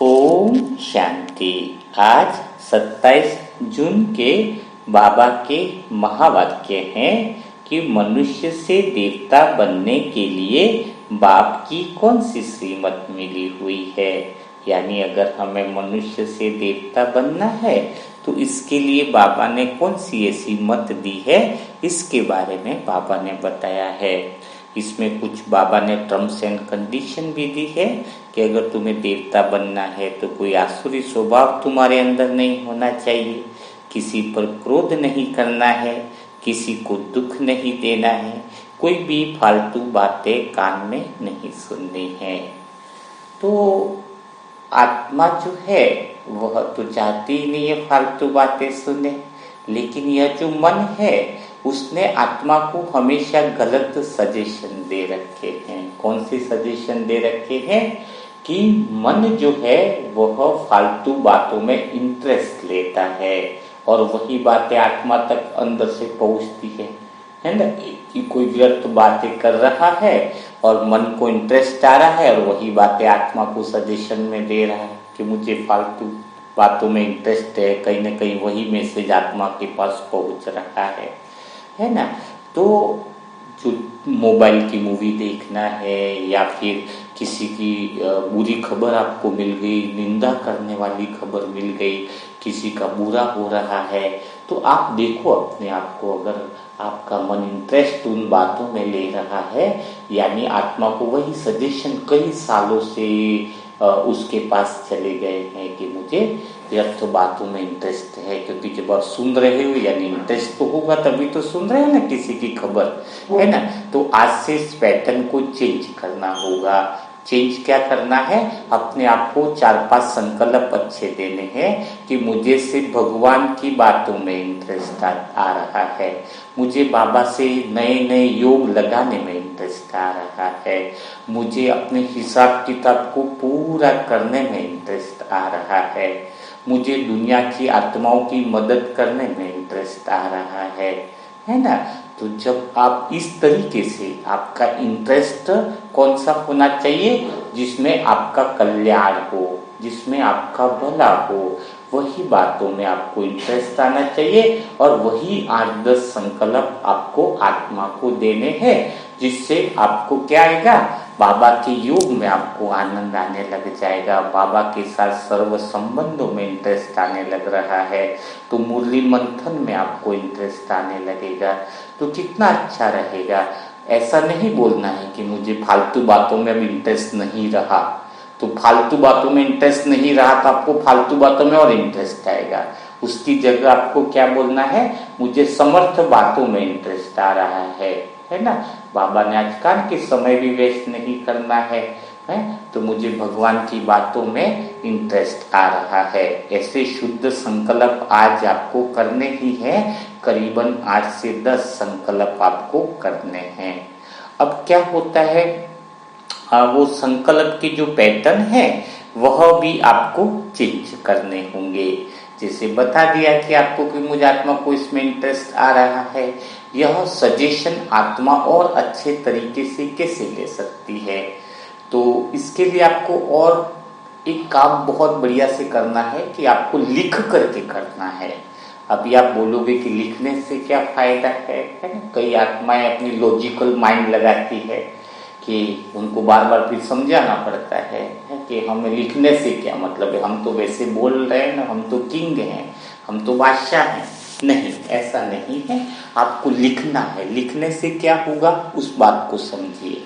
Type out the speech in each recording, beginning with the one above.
ओम शांति। आज 27 जून के बाबा के महावाक्य हैं कि मनुष्य से देवता बनने के लिए बाप की कौन सी श्रीमत मिली हुई है। यानी अगर हमें मनुष्य से देवता बनना है तो इसके लिए बाबा ने कौन सी ऐसी मत दी है, इसके बारे में बाबा ने बताया है। इसमें कुछ बाबा ने टर्म्स एंड कंडीशन भी दी है कि अगर तुम्हें देवता बनना है तो कोई आसुरी स्वभाव तुम्हारे अंदर नहीं होना चाहिए, किसी पर क्रोध नहीं करना है, किसी को दुख नहीं देना है, कोई भी फालतू बातें कान में नहीं सुननी है। तो आत्मा जो है वह तो चाहती ही नहीं है फालतू बातें सुने, लेकिन यह जो मन है उसने आत्मा को हमेशा गलत सजेशन दे रखे हैं। कौन सी सजेशन दे रखे हैं कि मन जो है वह फालतू बातों में इंटरेस्ट लेता है और वही बातें आत्मा तक अंदर से पहुंचती है ना। कि कोई व्यर्थ बातें कर रहा है और मन को इंटरेस्ट आ रहा है और वही बातें आत्मा को सजेशन में दे रहा है कि मुझे फालतू बातों में इंटरेस्ट है। कहीं ना कहीं वही मैसेज आत्मा के पास पहुंच रहा है ना। तो जो मोबाइल की मूवी देखना है या फिर किसी की बुरी खबर आपको मिल गई, निंदा करने वाली खबर मिल गई, किसी का बुरा हो रहा है, तो आप देखो अपने आप को, अगर आपका मन इंटरेस्ट उन बातों में ले रहा है, यानी आत्मा को वही सजेशन कई सालों से उसके पास चले गए हैं कि मुझे व्यर्थ बातों में इंटरेस्ट है। क्योंकि जब आप सुन रहे हो यानी इंटरेस्ट तो होगा, तभी तो सुन रहे हो ना किसी की खबर, है ना। तो आज से इस पैटर्न को चेंज करना होगा। चेंज क्या करना है, अपने आप को 4-5 संकल्प अच्छे देने हैं कि मुझे सिर्फ भगवान की बातों में इंटरेस्ट आ रहा है, मुझे बाबा से नए नए योग लगाने में इंटरेस्ट आ रहा है, मुझे अपने हिसाब किताब को पूरा करने में इंटरेस्ट आ रहा है, मुझे दुनिया की आत्माओं की मदद करने में इंटरेस्ट आ रहा है ना। तो जब आप इस तरीके से, आपका इंटरेस्ट कौन सा होना चाहिए, जिसमें आपका कल्याण हो, जिसमें आपका भला हो, वही बातों में आपको इंटरेस्ट आना चाहिए और वही 8-10 संकल्प आपको आत्मा को देने हैं, जिससे आपको क्या आएगा, बाबा के योग में आपको आनंद आने लग जाएगा। बाबा के साथ सर्व संबंधों में इंटरेस्ट आने लग रहा है तो मुरली मंथन में आपको इंटरेस्ट आने लगेगा। तो कितना अच्छा रहेगा। ऐसा नहीं बोलना है कि मुझे फालतू बातों में अब इंटरेस्ट नहीं रहा, तो फालतू बातों में इंटरेस्ट नहीं रहा तो आपको फालतू बातों में और इंटरेस्ट आएगा। उसकी जगह आपको क्या बोलना है, मुझे समर्थ बातों में इंटरेस्ट आ रहा है ना। बाबा ने आजकल के समय भी वेस्ट नहीं करना है तो मुझे भगवान की बातों में इंटरेस्ट आ रहा है। ऐसे शुद्ध संकल्प आज आपको करने ही है, करीबन 8 से 10 संकल्प आपको करने हैं। अब क्या होता है, वो संकल्प के जो पैटर्न है वह भी आपको चेंज करने होंगे। जैसे बता दिया कि आपको कि मुझे आत्मा को इसमें इंटरेस्ट आ रहा है, यह सजेशन आत्मा और अच्छे तरीके से कैसे ले सकती है। तो इसके लिए आपको और एक काम बहुत बढ़िया से करना है कि आपको लिख करके करना है। अभी आप बोलोगे कि लिखने से क्या फायदा है ना। कई आत्माएं अपनी लॉजिकल माइंड लगाती है कि उनको बार बार फिर समझाना पड़ता है कि हमें लिखने से क्या मतलब है, हम तो वैसे बोल रहे हैं ना, हम तो किंग हैं, हम तो बादशाह हैं। नहीं, ऐसा नहीं है, आपको लिखना है। लिखने से क्या होगा, उस बात को समझिए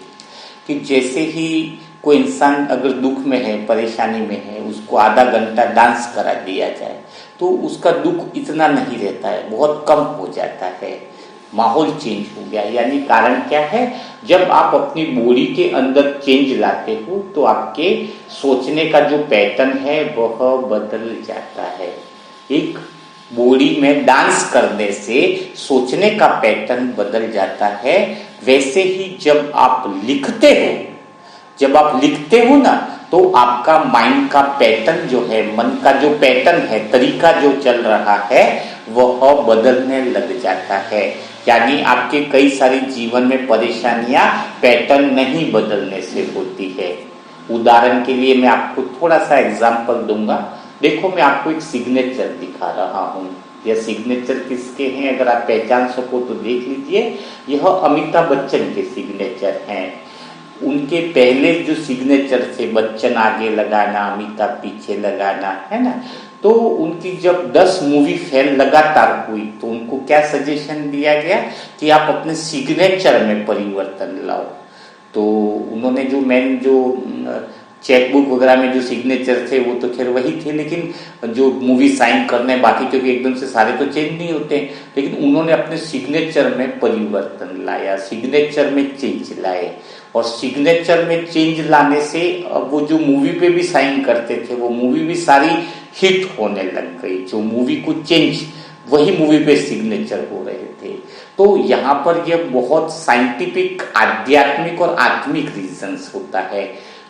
कि जैसे ही कोई इंसान अगर दुख में है, परेशानी में है, उसको आधा घंटा डांस करा दिया जाए तो उसका दुख इतना नहीं रहता है, बहुत कम हो जाता है, माहौल चेंज हो गया। यानी कारण क्या है, जब आप अपनी बॉडी के अंदर चेंज लाते हो तो आपके सोचने का जो पैटर्न है वह बदल जाता है। एक बॉडी में डांस करने से सोचने का पैटर्न बदल जाता है। वैसे ही जब आप लिखते हो ना, तो आपका माइंड का पैटर्न जो है, मन का जो पैटर्न है, तरीका जो चल रहा है वह बदलने लग जाता है। यानी आपके कई सारी जीवन में परेशानियां पैटर्न नहीं बदलने से होती है, उदाहरण के लिए मैं आपको थोड़ा सा एग्जाम्पल दूंगा। देखो मैं आपको एक सिग्नेचर दिखा रहा हूँ। यह सिग्नेचर किसके हैं, अगर आप पहचान सको तो देख लीजिए। यह अमिताभ बच्चन के सिग्नेचर हैं। उनके पहले जो सिग्नेचर थे, बच्चन आगे लगाना, अमिताभ पीछे लगाना, है ना। तो उनकी जब 10 मूवी फेल लगातार हुई तो उनको क्या सजेशन दिया गया कि आप अपने सिग्नेचर में परिवर्तन लाओ। तो उन्होंने जो मेन जो चेकबुक वगैरह में जो सिग्नेचर थे वो तो खैर वही थे, लेकिन जो मूवी साइन करने बाकी, क्योंकि एकदम से सारे तो चेंज नहीं होते, लेकिन उन्होंने अपने सिग्नेचर में परिवर्तन लाया, सिग्नेचर में चेंज लाए। और सिग्नेचर में चेंज लाने से वो जो मूवी पे भी साइन करते थे वो मूवी भी सारी हिट होने लग गई। जो मूवी को चेंज वही मूवी पे सिग्नेचर हो रहे थे। तो यहाँ पर यह बहुत साइंटिफिक, आध्यात्मिक और आत्मिक रीजंस होता है।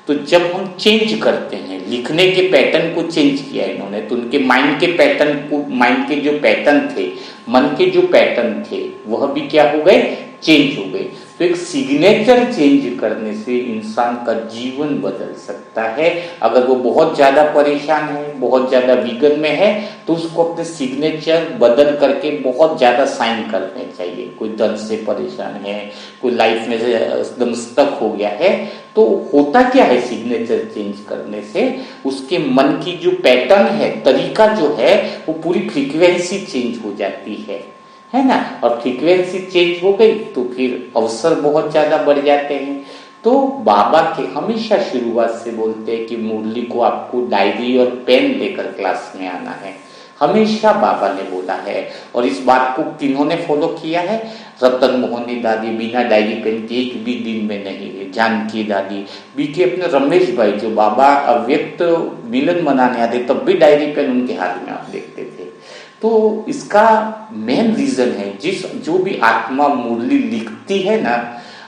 तो जब हम चेंज करते हैं, लिखने के पैटर्न को चेंज किया इन्होंने, तो उनके माइंड के पैटर्न को, माइंड के जो पैटर्न थे, मन के जो पैटर्न थे, वह भी क्या हो गए, चेंज हो गए। तो एक सिग्नेचर चेंज करने से इंसान का जीवन बदल सकता है। अगर वो बहुत ज्यादा परेशान है, बहुत ज्यादा विघन में है, तो उसको अपने सिग्नेचर बदल करके बहुत ज्यादा साइन करने चाहिए। कोई धन से परेशान है, कोई लाइफ में से एकदम स्टक हो गया है, तो होता क्या है सिग्नेचर चेंज करने से, उसके मन की जो पैटर्न है, तरीका जो है, वो पूरी फ्रीक्वेंसी चेंज हो जाती है ना। और फ्रीक्वेंसी चेंज हो गई तो फिर अवसर बहुत ज्यादा बढ़ जाते हैं। तो बाबा के हमेशा शुरुआत से बोलते हैं कि मुरली को आपको डायरी और पेन लेकर क्लास में आना है। हमेशा बाबा ने बोला है। और इस बात को किन्होंने फॉलो किया है, रतन मोहनी दादी बिना डायरी पेन के एक भी दिन में नहीं है। जानकी दादी, बीके अपने रमेश भाई जो बाबा अव्यक्त मिलन मनाने आते तब भी डायरी पेन उनके हाथ में आप देखते थे। तो इसका मेन रीजन है, जो भी आत्मा मुरली लिखती है ना,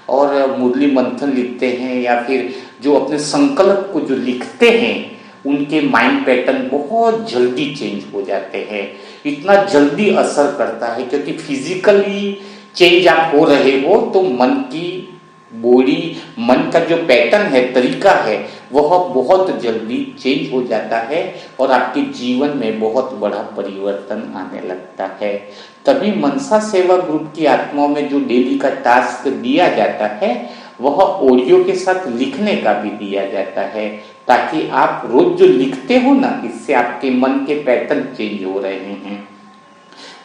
और मुरली मंथन लिखते हैं, या फिर जो अपने संकल्प को जो लिखते हैं, उनके माइंड पैटर्न बहुत जल्दी चेंज हो जाते हैं। इतना जल्दी असर करता है क्योंकि फिजिकली चेंज आप हो रहे हो, तो मन की बॉडी, मन का जो पैटर्न है, तरीका है, वह बहुत जल्दी चेंज हो जाता है और आपके जीवन में बहुत बड़ा परिवर्तन आने लगता है। तभी मनसा सेवा ग्रुप की आत्माओं में जो डेली का टास्क दिया जाता है, वह ऑडियो के साथ लिखने का भी दिया जाता है, ताकि आप रोज जो लिखते हो ना, इससे आपके मन के पैटर्न चेंज हो रहे हैं।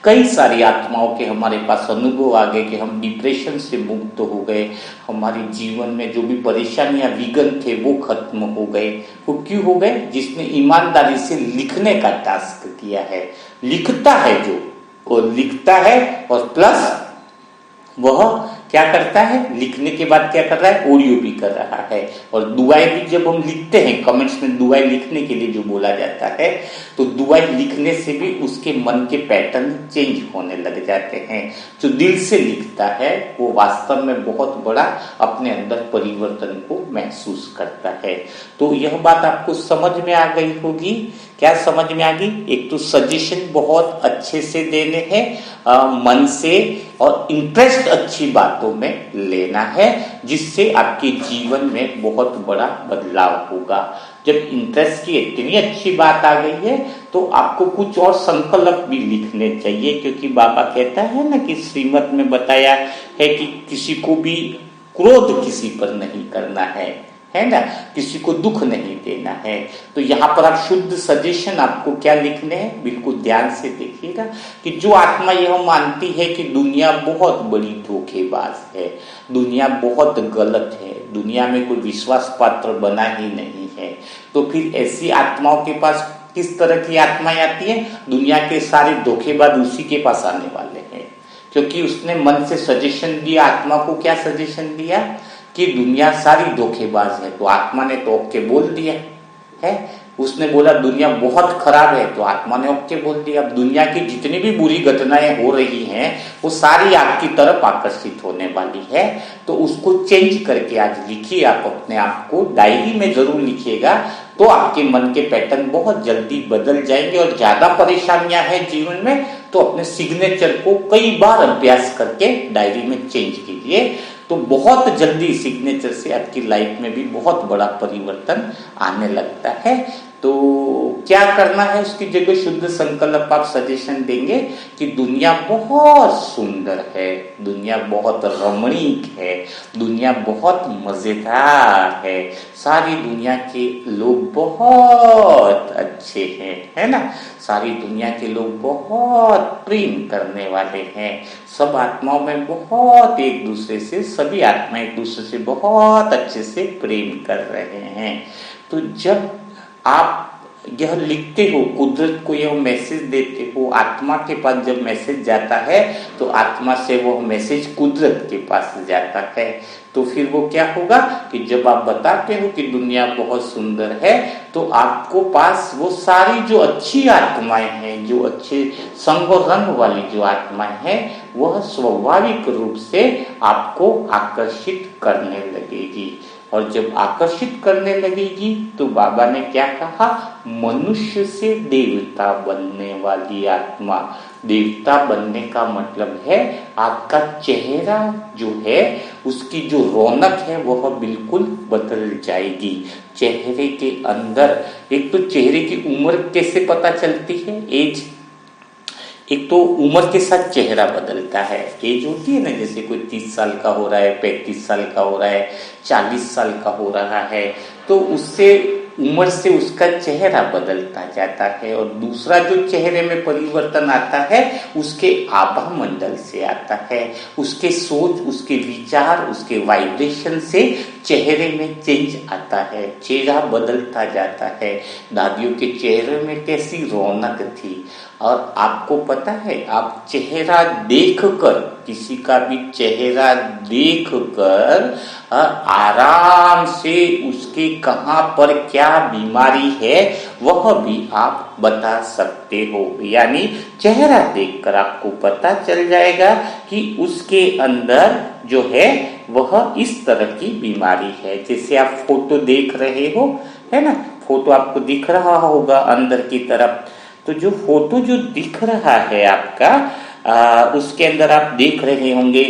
कई सारी आत्माओं के हमारे पास अनुभव आ गए कि हम डिप्रेशन से मुक्त हो गए, हमारे जीवन में जो भी परेशानियां विघन थे वो खत्म हो गए। वो क्यों हो गए? जिसने ईमानदारी से लिखने का टास्क किया है। लिखता है जो, और लिखता है, और प्लस वह क्या करता है, लिखने के बाद क्या कर रहा है, ऑडियो भी कर रहा है। और दुआएं भी जब हम लिखते हैं, कमेंट्स में दुआएं लिखने के लिए जो बोला जाता है, तो दुआएं लिखने से भी उसके मन के पैटर्न चेंज होने लग जाते हैं। जो दिल से लिखता है वो वास्तव में बहुत बड़ा अपने अंदर परिवर्तन को महसूस करता है। तो यह बात आपको समझ में आ गई होगी। क्या समझ में आ गई? एक तो सजेशन बहुत अच्छे से देने हैं, मन से, और इंटरेस्ट अच्छी बातों में लेना है, जिससे आपके जीवन में बहुत बड़ा बदलाव होगा। जब इंटरेस्ट की इतनी अच्छी बात आ गई है तो आपको कुछ और संकल्प भी लिखने चाहिए, क्योंकि बाबा कहता है ना कि श्रीमत में बताया है कि किसी को भी क्रोध किसी पर नहीं करना है ना, किसी को दुख नहीं देना है। तो यहाँ पर आप शुद्ध सजेशन आपको क्या लिखने हैं, बिल्कुल ध्यान से देखिएगा कि जो आत्मा यह मानती है कि दुनिया बहुत बड़ी धोखेबाज है, दुनिया बहुत गलत है, दुनिया में कोई विश्वास पात्र बना ही नहीं है, तो फिर ऐसी आत्माओं के पास किस तरह की आत्माएं आती है? दुनिया के सारे धोखेबाज उसी के पास आने वाले हैं, क्योंकि उसने मन से सजेशन दिया। आत्मा को क्या सजेशन दिया कि दुनिया सारी धोखेबाज है, तो आत्मा ने तो ओके बोल दिया है। उसने बोला दुनिया बहुत खराब है, तो आत्मा ने ओके बोल दिया। अब दुनिया की जितनी भी बुरी घटनाएं हो रही हैं वो सारी आपकी तरफ आकर्षित होने वाली है। तो उसको चेंज करके आज लिखिए, आप अपने आप को डायरी में जरूर लिखिएगा, तो आपके मन के पैटर्न बहुत जल्दी बदल जाएंगे। और ज्यादा परेशानियां हैं जीवन में तो अपने सिग्नेचर को कई बार अभ्यास करके डायरी में चेंज कीजिए। तो बहुत जल्दी सिग्नेचर से आपकी लाइफ में भी बहुत बड़ा परिवर्तन आने लगता है। तो क्या करना है, उसकी जगह शुद्ध संकल्प आप सजेशन देंगे कि दुनिया बहुत सुंदर है, दुनिया बहुत रमणीक है, दुनिया बहुत मजेदार है, सारी दुनिया के लोग बहुत अच्छे हैं, है ना, सारी दुनिया के लोग बहुत प्रेम करने वाले हैं, सब आत्माओं में बहुत एक दूसरे से, सभी आत्मा एक दूसरे से बहुत अच्छे से प्रेम कर रहे हैं। तो जब आप यह लिखते हो, कुदरत को यह मैसेज देते हो, आत्मा के पास जब मैसेज जाता है तो आत्मा से वो मैसेज कुदरत के पास जाता है। तो फिर वो क्या होगा कि जब आप बताते हो कि दुनिया बहुत सुंदर है, तो आपको पास वो सारी जो अच्छी आत्माएं हैं, जो अच्छे संग और रंग वाली जो आत्माएं हैं, वह स्वाभाविक रूप से आपको आकर्षित करने लगेगी। और जब आकर्षित करने लगेगी तो बाबा ने क्या कहा, मनुष्य से देवता बनने वाली आत्मा। देवता बनने का मतलब है आपका चेहरा जो है, उसकी जो रौनक है वह बिल्कुल बदल जाएगी। चेहरे के अंदर, एक तो चेहरे की उम्र कैसे पता चलती है, एज, एक तो उम्र के साथ चेहरा बदलता है। एज होती है ना, जैसे कोई 30 साल का हो रहा है, 35 साल का हो रहा है, 40 साल का हो रहा है, तो उससे उम्र से उसका चेहरा बदलता जाता है। और दूसरा जो चेहरे में परिवर्तन आता है उसके आभा मंडल से आता है, उसके सोच, उसके विचार, उसके वाइब्रेशन से चेहरे में चेंज आता है, चेहरा बदलता जाता है। दादियों के चेहरे में कैसी रौनक थी, और आपको पता है, आप चेहरा देखकर, किसी का भी चेहरा देखकर आराम से उसके कहां पर क्या बीमारी है वह भी आप बता सकते हो। यानी चेहरा देखकर आपको पता चल जाएगा कि उसके अंदर जो है वह इस तरह की बीमारी है। जैसे आप फोटो देख रहे हो, है ना, फोटो आपको दिख रहा होगा अंदर की तरफ, तो जो फोटो जो दिख रहा है आपका, उसके अंदर आप देख रहे होंगे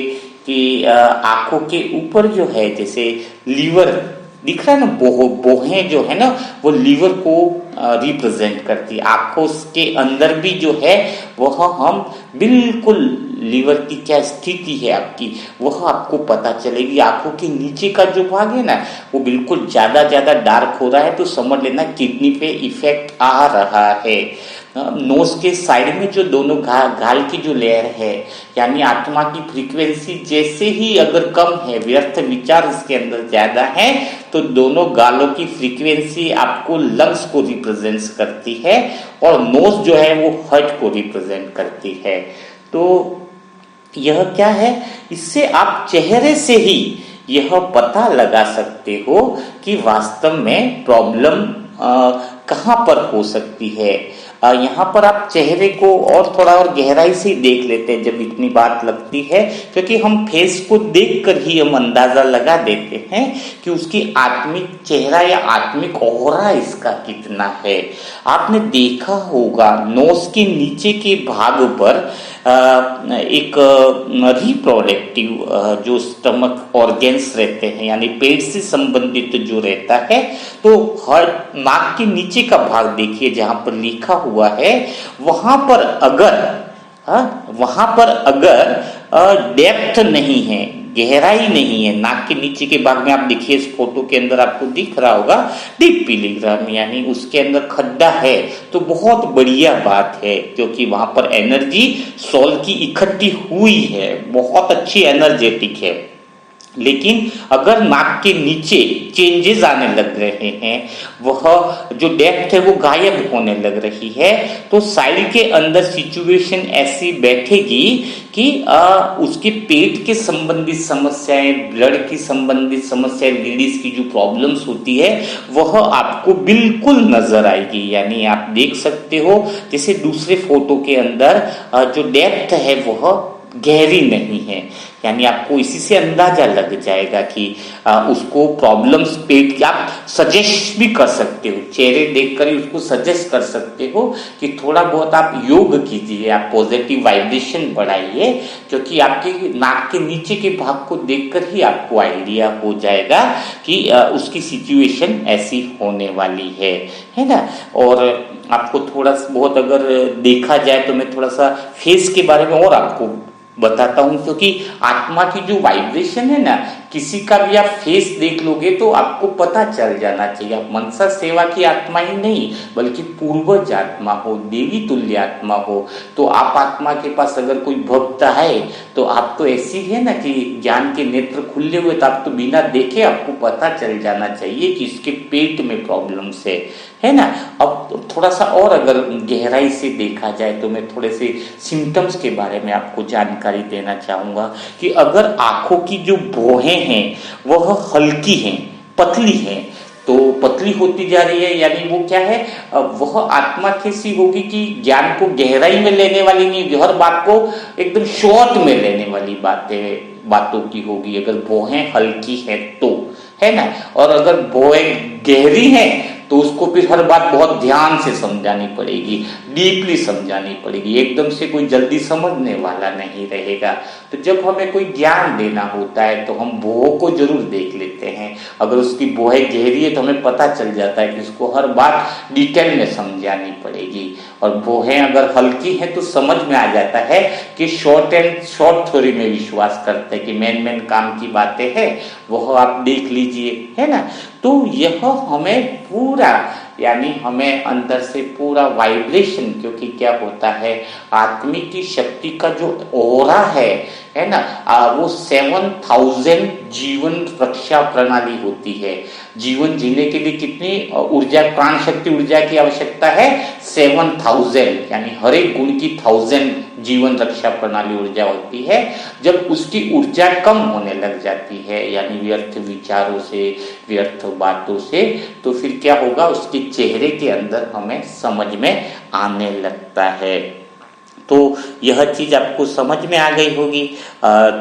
कि आंखों के ऊपर जो है, जैसे लीवर दिख रहा है ना, बोहें जो है ना, वो लीवर को रिप्रेजेंट करती है। आंखों के अंदर भी जो है वह हम बिल्कुल लीवर की क्या स्थिति है आपकी, वह आपको पता चलेगी। आंखों के नीचे का जो भाग है ना, वो बिल्कुल ज्यादा डार्क हो रहा है, तो समझ लेना किडनी पे इफेक्ट आ रहा है। नोज के साइड में जो दोनों गाल की जो लेयर है, यानी आत्मा की फ्रीक्वेंसी जैसे ही अगर कम है, व्यर्थ विचार इसके अंदर ज्यादा है, तो दोनों गालों की फ्रीक्वेंसी आपको लंग्स को रिप्रेजेंट करती है, और नोज जो है वो हार्ट को रिप्रेजेंट करती है। तो यह क्या है, इससे आप चेहरे से ही यह पता लगा सकते हो कि वास्तव में प्रॉब्लम कहां पर हो सकती है। यहाँ पर आप चेहरे को और थोड़ा और गहराई से देख लेते हैं जब इतनी बात लगती है, क्योंकि हम फेस को देखकर ही हम अंदाजा लगा देते हैं कि उसकी आत्मिक चेहरा या आत्मिक ऑरा इसका कितना है। आपने देखा होगा नोज के नीचे के भाग पर एक रिप्रोडक्टिव जो स्टमक ऑर्गेन्स रहते हैं, यानी पेट से संबंधित जो रहता है, तो हर नाक के नीचे का भाग देखिए जहां पर लिखा हुआ है, वहां पर अगर डेप्थ नहीं है, गहराई नहीं है, नाक के नीचे के भाग में आप देखिए इस फोटो के अंदर आपको दिख रहा होगा डीप पीलीग्राम, यानी उसके अंदर खड्डा है, तो बहुत बढ़िया बात है, क्योंकि वहां पर एनर्जी सोल की इकट्ठी हुई है, बहुत अच्छी एनर्जेटिक है। लेकिन अगर नाक के नीचे चेंजेस आने लग रहे हैं, वह जो डेप्थ है वो गायब होने लग रही है, तो साइड के अंदर सिचुएशन ऐसी बैठेगी कि उसके पेट के संबंधित समस्याएं, ब्लड की संबंधित समस्याएं, लेडीज की जो प्रॉब्लम्स होती है वह आपको बिल्कुल नजर आएगी। यानी आप देख सकते हो जैसे दूसरे फोटो के अंदर जो डेप्थ है वह गहरी नहीं है, यानी आपको इसी से अंदाजा लग जाएगा कि उसको प्रॉब्लम्स पेट की आप सजेस्ट भी कर सकते हो, चेहरे देखकर ही उसको सजेस्ट कर सकते हो कि थोड़ा बहुत आप योग कीजिए, आप पॉजिटिव वाइब्रेशन बढ़ाइए, क्योंकि आपके नाक के नीचे के भाग को देखकर ही आपको आइडिया हो जाएगा कि उसकी सिचुएशन ऐसी होने वाली है ना। और आपको थोड़ा बहुत अगर देखा जाए तो मैं थोड़ा सा फेस के बारे में और आपको बताता हूं, क्योंकि आत्मा की जो वाइब्रेशन है ना, किसी का भी आप फेस देख लोगे तो आपको पता चल जाना चाहिए। आप मनसा सेवा की आत्मा ही नहीं बल्कि पूर्वज आत्मा हो, देवी तुल्य आत्मा हो, तो आप आत्मा के पास अगर कोई भक्त है तो आप तो ऐसी है ना कि ज्ञान के नेत्र खुले हुए, तो आप तो बिना देखे आपको पता चल जाना चाहिए कि इसके पेट में प्रॉब्लम है ना। अब थोड़ा सा और अगर गहराई से देखा जाए तो मैं थोड़े से सिम्टम्स के बारे में आपको जानकारी देना चाहूंगा कि अगर आंखों की जो भौहें हैं वह हल्की हैं, पतली हैं, तो पतली होती जा रही है, यानी वो क्या है, वह आत्मा कैसी होगी कि ज्ञान को गहराई में लेने वाली नहीं, हर बात को एकदम शॉर्ट में लेने वाली बातों की होगी, अगर भौहें हल्की है तो, है ना। और अगर भौहें गहरी हैं तो उसको फिर हर बात बहुत ध्यान से समझानी पड़ेगी, डीपली समझानी पड़ेगी, एकदम से कोई जल्दी समझने वाला नहीं रहेगा। तो जब हमें कोई ज्ञान देना होता है तो हम भौहों को जरूर देख लेते हैं, अगर उसकी भौहें गहरी है तो हमें पता चल जाता है कि उसको हर बात डिटेल में समझानी पड़ेगी, और भौहें अगर हल्की है तो समझ में आ जाता है कि शॉर्ट थ्योरी में विश्वास करते हैं कि मेन काम की बातें हैं वह आप देख लीजिए, है ना। तो यह हमें पूरा, यानी हमें अंदर से पूरा वाइब्रेशन, क्योंकि क्या होता है आत्मिक की शक्ति का जो ओरा है ना, वो 7000 जीवन रक्षा प्रणाली होती है। जीवन जीने के लिए कितनी ऊर्जा, प्राण शक्ति ऊर्जा की आवश्यकता है, 7000, यानी हर एक गुण की 1000 जीवन रक्षा प्रणाली ऊर्जा होती है। जब उसकी ऊर्जा कम होने लग जाती है, यानी व्यर्थ विचारों से, व्यर्थ बातों से, तो फिर क्या होगा, उसके चेहरे के अंदर हमें समझ में आने लगता है। तो यह चीज आपको समझ में आ गई होगी।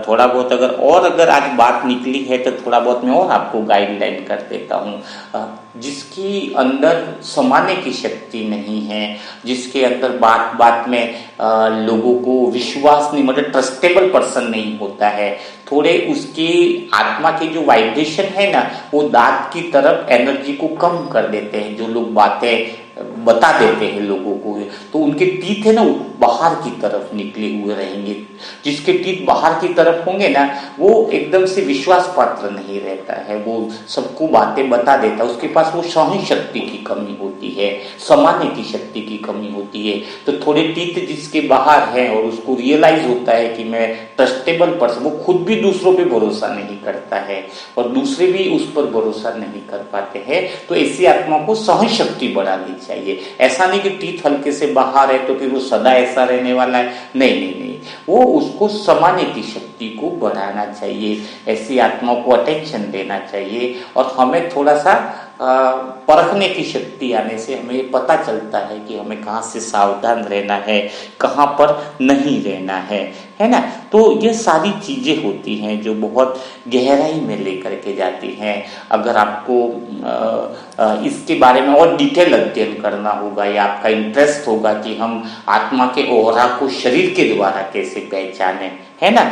थोड़ा बहुत अगर आज बात निकली है तो थोड़ा बहुत मैं और आपको गाइडलाइन कर देता हूँ। जिसकी अंदर समाने की शक्ति नहीं है, जिसके अंदर बात बात में लोगों को विश्वास नहीं, मतलब ट्रस्टेबल पर्सन नहीं होता है, थोड़े उसकी आत्मा की जो वाइब्रेशन है ना, वो दांत की तरफ एनर्जी को कम कर देते हैं। जो लोग बातें बता देते हैं लोगों को, तो उनके टीथ है ना बाहर की तरफ निकले हुए रहेंगे। जिसके टीथ बाहर की तरफ होंगे ना, वो एकदम से विश्वास पात्र नहीं रहता है, वो सबको बातें बता देता है, उसके पास वो सहन शक्ति की कमी होती है, समाने की शक्ति की कमी होती है। तो थोड़े टीथ जिसके बाहर हैं और उसको रियलाइज होता है कि मैं ट्रस्टेबल पर्सन, वो खुद भी दूसरों पे भरोसा नहीं करता है और दूसरे भी उस पर भरोसा नहीं कर पाते हैं, तो ऐसी आत्मा को सहन शक्ति बढ़ानी चाहिए। ऐसा नहीं कि टीथ हल्के से बाहर है तो फिर वो सदा ऐसा रहने वाला है, नहीं, वो उसको समाने की शक्ति को बढ़ाना चाहिए, ऐसी आत्माओं को अटेंशन देना चाहिए। और हमें थोड़ा सा परखने की शक्ति आने से हमें पता चलता है कि हमें कहाँ से सावधान रहना है, कहाँ पर नहीं रहना है ना। तो ये सारी चीजें होती हैं जो बहुत गहराई में लेकर के जाती हैं। अगर आपको इसके बारे में और डिटेल अध्ययन करना होगा या आपका इंटरेस्ट होगा कि हम आत्मा के ओरा को शरीर के द्वारा कैसे पहचाने, है ना,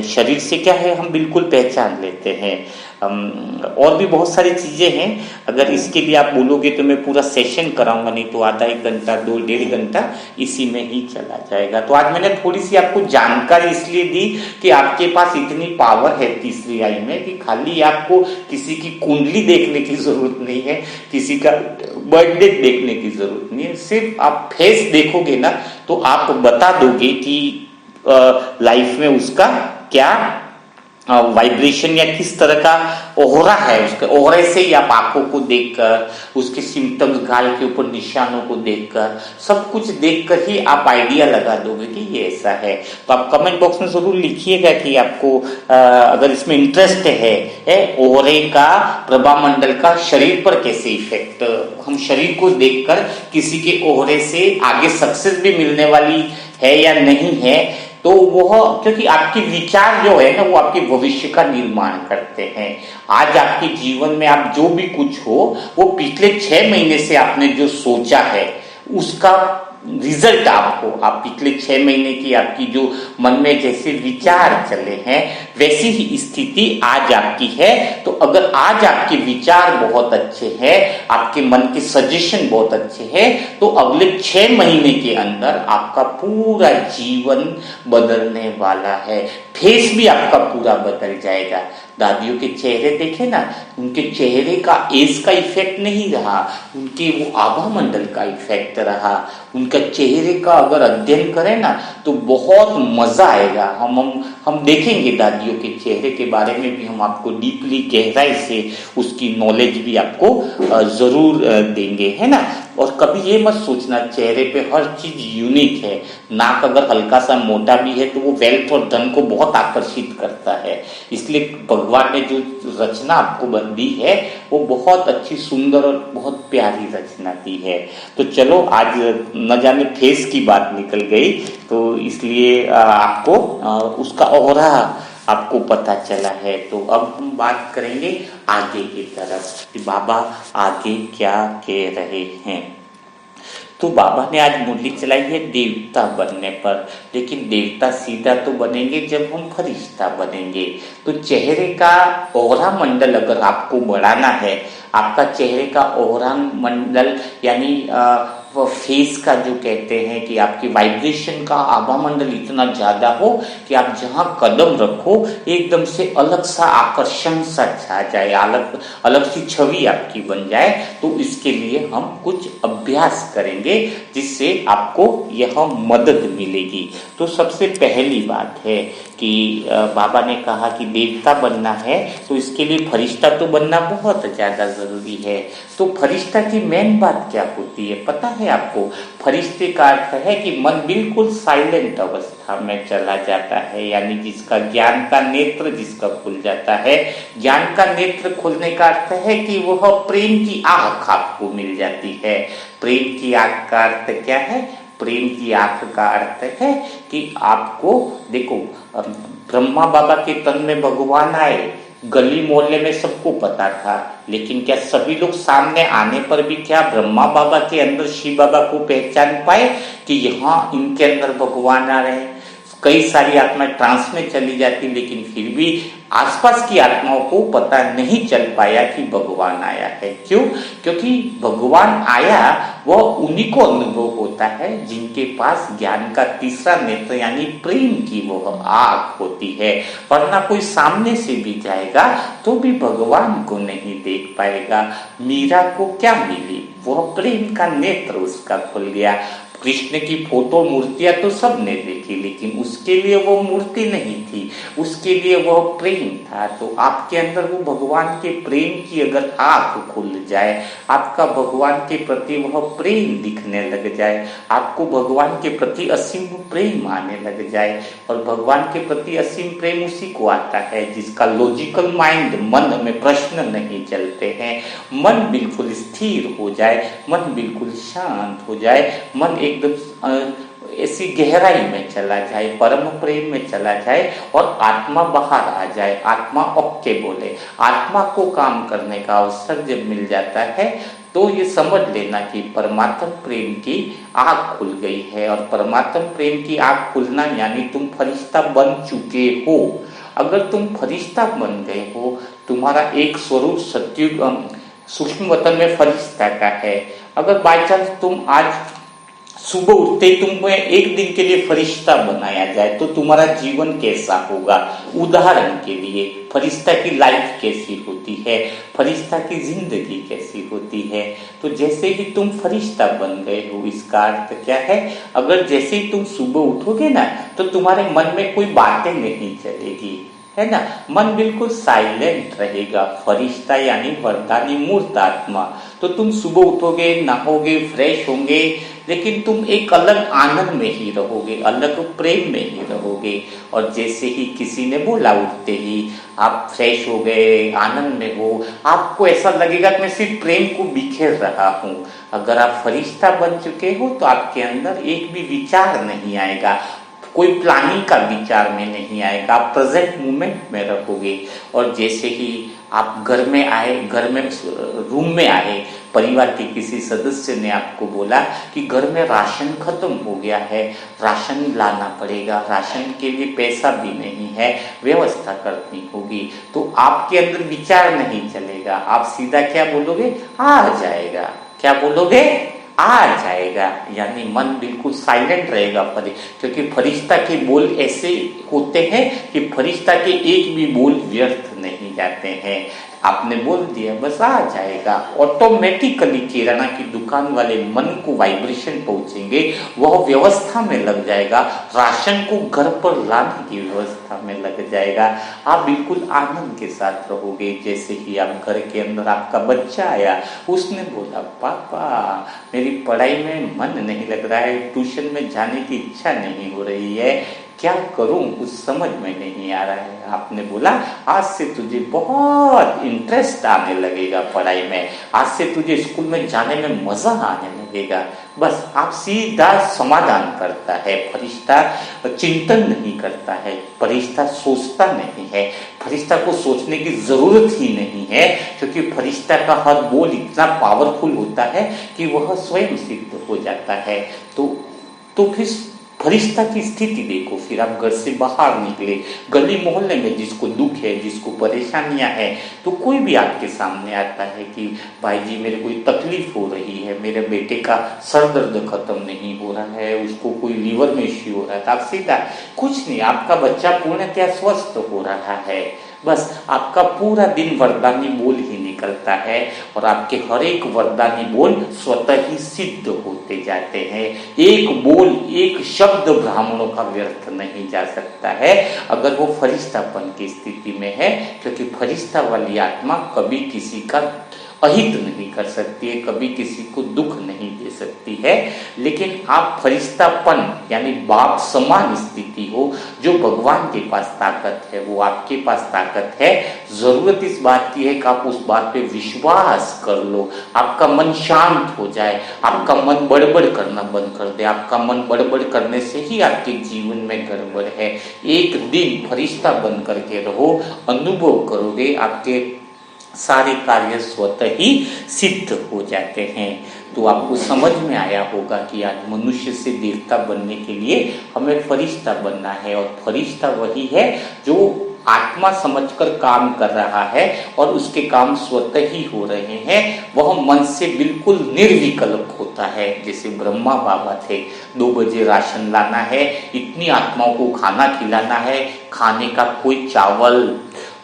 शरीर से क्या है हम बिल्कुल पहचान लेते हैं। और भी बहुत सारी चीजें हैं, अगर इसके लिए आप बोलोगे तो मैं पूरा सेशन कराऊंगा, नहीं तो आधा 1 घंटा 2-1.5 घंटा इसी में ही चला जाएगा। तो आज मैंने थोड़ी सी आपको जानकारी इसलिए दी कि आपके पास इतनी पावर है तीसरी आई में कि खाली आपको किसी की कुंडली देखने की जरूरत नहीं है, किसी का बर्थडे देखने की जरूरत नहीं है, सिर्फ आप फेस देखोगे ना तो आप बता दोगे कि लाइफ में उसका क्या वाइब्रेशन या किस तरह का ओहरा है। उसके ओहरे से ही आप आंखों को देखकर, उसके सिम्टम्स, गाल के ऊपर निशानों को देखकर, सब कुछ देखकर ही आप आइडिया लगा दोगे कि ये ऐसा है। तो आप कमेंट बॉक्स में जरूर लिखिएगा कि आपको अगर इसमें इंटरेस्ट है ओहरे का, प्रभामंडल का शरीर पर कैसे इफेक्ट, हम शरीर को देखकर किसी के ओहरे से आगे सक्सेस भी मिलने वाली है या नहीं है, तो वह, क्योंकि आपके विचार जो है ना वो आपके भविष्य का निर्माण करते हैं। आज आपके जीवन में आप जो भी कुछ हो, वो पिछले 6 महीने से आपने जो सोचा है उसका रिजल्ट आपको, आप पिछले 6 महीने की आपकी जो मन में जैसे विचार चले हैं वैसी ही स्थिति आज आपकी है। तो अगर आज आपके विचार बहुत अच्छे हैं, आपके मन के सजेशन बहुत अच्छे हैं, तो अगले 6 महीने के अंदर आपका पूरा जीवन बदलने वाला है। फेस भी आपका पूरा बदल जाएगा। दादियों के चेहरे देखे ना, उनके चेहरे का एज का इफेक्ट नहीं रहा, उनके वो आभा मंडल का इफेक्ट रहा। उनका चेहरे का अगर अध्ययन करें ना तो बहुत मजा आएगा। हम देखेंगे दादियों के चेहरे के बारे में भी, हम आपको डीपली गहराई से उसकी नॉलेज भी आपको जरूर देंगे, है ना। और कभी ये मत सोचना चेहरे पे हर चीज यूनिक है। नाक अगर हल्का सा मोटा भी है तो वो वेल्थ और धन को बहुत आकर्षित करता है। इसलिए भगवान ने जो रचना आपको दी है वो बहुत अच्छी, सुंदर और बहुत प्यारी रचना दी है। तो चलो, आज न जाने फेस की बात निकल गई, तो इसलिए आपको उसका ऑरा आपको पता चला है। तो अब हम बात करेंगे आगे की तरफ कि बाबा आगे क्या कह रहे हैं। तो बाबा ने आज मुरली चलाई है देवता बनने पर, लेकिन देवता सीधा तो बनेंगे जब हम फरिश्ता बनेंगे। तो चेहरे का ऑरा मंडल अगर आपको बढ़ाना है, आपका चेहरे का ऑरा मंडल यानी वो फेस का जो कहते हैं कि आपकी वाइब्रेशन का आभा मंडल इतना ज्यादा हो कि आप जहां कदम रखो एकदम से अलग सा आकर्षण सा छा जाए, अलग सी छवि आपकी बन जाए। तो इसके लिए हम कुछ अभ्यास करेंगे जिससे आपको यह मदद मिलेगी। तो सबसे पहली बात है कि बाबा ने कहा कि देवता बनना है तो इसके लिए फरिश्ता तो बनना बहुत ज्यादा जरूरी है। तो फरिश्ता की मेन बात क्या होती है पता है आपको? फरिश्ते का अर्थ है कि मन बिल्कुल साइलेंट अवस्था में चला जाता है, यानी जिसका ज्ञान का नेत्र जिसका खुल जाता है। ज्ञान का नेत्र खुलने का अर्थ है कि वह प्रेम की आंख आपको मिल जाती है। प्रेम की आंख का अर्थ क्या है? प्रेम की आंख का अर्थ है कि आपको देखो, ब्रह्मा बाबा के तन में भगवान आए, गली मोहल्ले में सबको पता था, लेकिन क्या सभी लोग सामने आने पर भी क्या ब्रह्मा बाबा के अंदर शिव बाबा को पहचान पाए कि यहाँ इनके अंदर भगवान आ रहे हैं? कई सारी आत्माएं ट्रांस में चली जाती, लेकिन फिर भी आसपास की आत्माओं को पता नहीं चल पाया कि भगवान आया है। क्यों? क्योंकि भगवान आया वह उन्हीं को अनुभव होता है जिनके पास ज्ञान का तीसरा नेत्र यानी प्रेम की वह आंख होती है। वरना कोई सामने से भी जाएगा तो भी भगवान को नहीं देख पाएगा। मीरा को क्या मिली? वह प्रेम का नेत्र उसका खुल गया। कृष्ण की फोटो मूर्तियां तो सबने देखी, लेकिन उसके लिए वो मूर्ति नहीं थी, उसके लिए वह प्रेम था। तो आपके अंदर वो भगवान के प्रेम की अगर आंख खुल जाए, आपका भगवान के प्रति वह प्रेम दिखने लग जाए, आपको भगवान के प्रति असीम प्रेम आने लग जाए। और भगवान के प्रति असीम प्रेम उसी को आता है जिसका लॉजिकल माइंड, मन में प्रश्न नहीं चलते हैं, मन बिल्कुल स्थिर हो जाए, मन बिल्कुल शांत हो जाए, मन एकदम ऐसी गहराई में चला जाए, परम प्रेम में चला जाए और आत्मा बाहर आ जाए, आत्मा ओके बोले। आत्मा को काम करने का अवसर जब मिल जाता है तो ये समझ लेना कि परमात्म प्रेम की आँख खुल गई है। और परमात्म प्रेम की आँख खुलना यानी तुम फरिश्ता बन चुके हो। अगर तुम फरिश्ता बन गए हो, तुम्हारा एक स्वरूप सत्युग सूक्ष्म वतन में फरिश्ता का है। अगर बाई चांस तुम आज सुबह उठते ही तुम्हें एक दिन के लिए फरिश्ता बनाया जाए तो तुम्हारा जीवन कैसा होगा? उदाहरण के लिए, फरिश्ता की लाइफ कैसी होती है, फरिश्ता की जिंदगी कैसी होती है? तो जैसे ही तुम फरिश्ता बन गए हो, इसका अर्थ क्या है? अगर जैसे ही तुम सुबह उठोगे ना तो तुम्हारे मन में कोई बातें नहीं चलेगी, है ना। मन बिल्कुल साइलेंट रहेगा। फरिश्ता यानी वरदानी मूर्त आत्मा। तो तुम सुबह उठोगे, नहाओगे, फ्रेश होंगे, लेकिन तुम एक अलग आनंद में ही रहोगे, अलग प्रेम में ही रहोगे। और जैसे ही किसी ने बोला उठते ही आप फ्रेश हो गए, आनंद में हो, आपको ऐसा लगेगा कि मैं सिर्फ प्रेम को बिखेर रहा हूँ। अगर आप फरिश्ता बन चुके हो तो आपके अंदर एक भी विचार नहीं आएगा। कोई प्लानिंग का विचार में नहीं आएगा, आप प्रेजेंट मोमेंट में रहोगे। और जैसे ही आप घर में आए, घर में रूम में आए, परिवार के किसी सदस्य ने आपको बोला कि घर में राशन खत्म हो गया है, राशन लाना पड़ेगा, राशन के लिए पैसा भी नहीं है, व्यवस्था करनी होगी, तो आपके अंदर विचार नहीं चलेगा, आप सीधा क्या बोलोगे? आ जाएगा। क्या बोलोगे? आ जाएगा। यानी मन बिल्कुल साइलेंट रहेगा क्योंकि फरिश्ता के बोल ऐसे होते हैं कि फरिश्ता के एक भी बोल व्यर्थ नहीं जाते हैं। आपने बोल दिया, बस आ जाएगा। ऑटोमेटिकली किराना की दुकान वाले मन को वाइब्रेशन पहुंचेंगे, वह व्यवस्था में लग जाएगा, राशन को घर पर लाने की व्यवस्था में लग जाएगा। आप बिल्कुल आनंद के साथ रहोगे। जैसे ही आप घर के अंदर, आपका बच्चा आया, उसने बोला, पापा मेरी पढ़ाई में मन नहीं लग रहा है, ट्यूशन में जाने की इच्छा नहीं हो रही है, क्या करूं, कुछ समझ में नहीं आ रहा है। आपने बोला, आज से तुझे बहुत इंटरेस्ट आने लगेगा पढ़ाई में, आज से तुझे स्कूल में जाने में मजा आने लगेगा। बस आप सीधा समाधान करता है। फरिश्ता चिंतन नहीं करता है, फरिश्ता सोचता नहीं है, फरिश्ता को सोचने की जरूरत ही नहीं है, क्योंकि फरिश्ता का हर बोल इतना पावरफुल होता है कि वह स्वयं सिद्ध हो जाता है। तो फिर फरिश्ता की स्थिति देखो। फिर आप घर से बाहर निकले, गली मोहल्ले में जिसको दुख है, जिसको परेशानियां हैं, तो कोई भी आपके सामने आता है कि भाई जी मेरे कोई तकलीफ हो रही है, मेरे बेटे का सर दर्द खत्म नहीं हो रहा है, उसको कोई लीवर में इश्यू हो रहा है, तो आप सीधा कुछ नहीं, आपका बच्चा पूर्णतः स्वस्थ हो रहा है, बस आपका पूरा दिन वरदानी बोल ही निकलता है और आपके हर एक वरदानी बोल स्वतः ही सिद्ध होते जाते हैं। एक बोल, एक शब्द ब्राह्मणों का व्यर्थ नहीं जा सकता है अगर वो फरिश्तापन की स्थिति में है, क्योंकि फरिश्ता वाली आत्मा कभी किसी का अहित नहीं कर सकती है, कभी किसी को दुख नहीं दे सकती है। लेकिन आप फरिश्तापन यानी बाप समान स्थिति हो, जो भगवान के पास ताकत है वो आपके पास ताकत है। जरूरत इस बात की है कि आप उस बात पे विश्वास कर लो, आपका मन शांत हो जाए, आपका मन बड़बड़ करना बंद कर दे। आपका मन बड़बड़ करने से ही आपके जीवन में गड़बड़ है। एक दिन फरिश्ता बन करके रहो, अनुभव करोगे, आपके सारे कार्य स्वतः ही सिद्ध हो जाते हैं। तो आपको समझ में आया होगा कि आज मनुष्य से देवता बनने के लिए हमें फरिश्ता बनना है, और फरिश्ता वही है जो आत्मा समझकर काम कर रहा है और उसके काम स्वतः ही हो रहे हैं। वह मन से बिल्कुल निर्विकल्प होता है। जैसे ब्रह्मा बाबा थे, 2 बजे राशन लाना है, इतनी आत्माओं को खाना खिलाना है, खाने का कोई चावल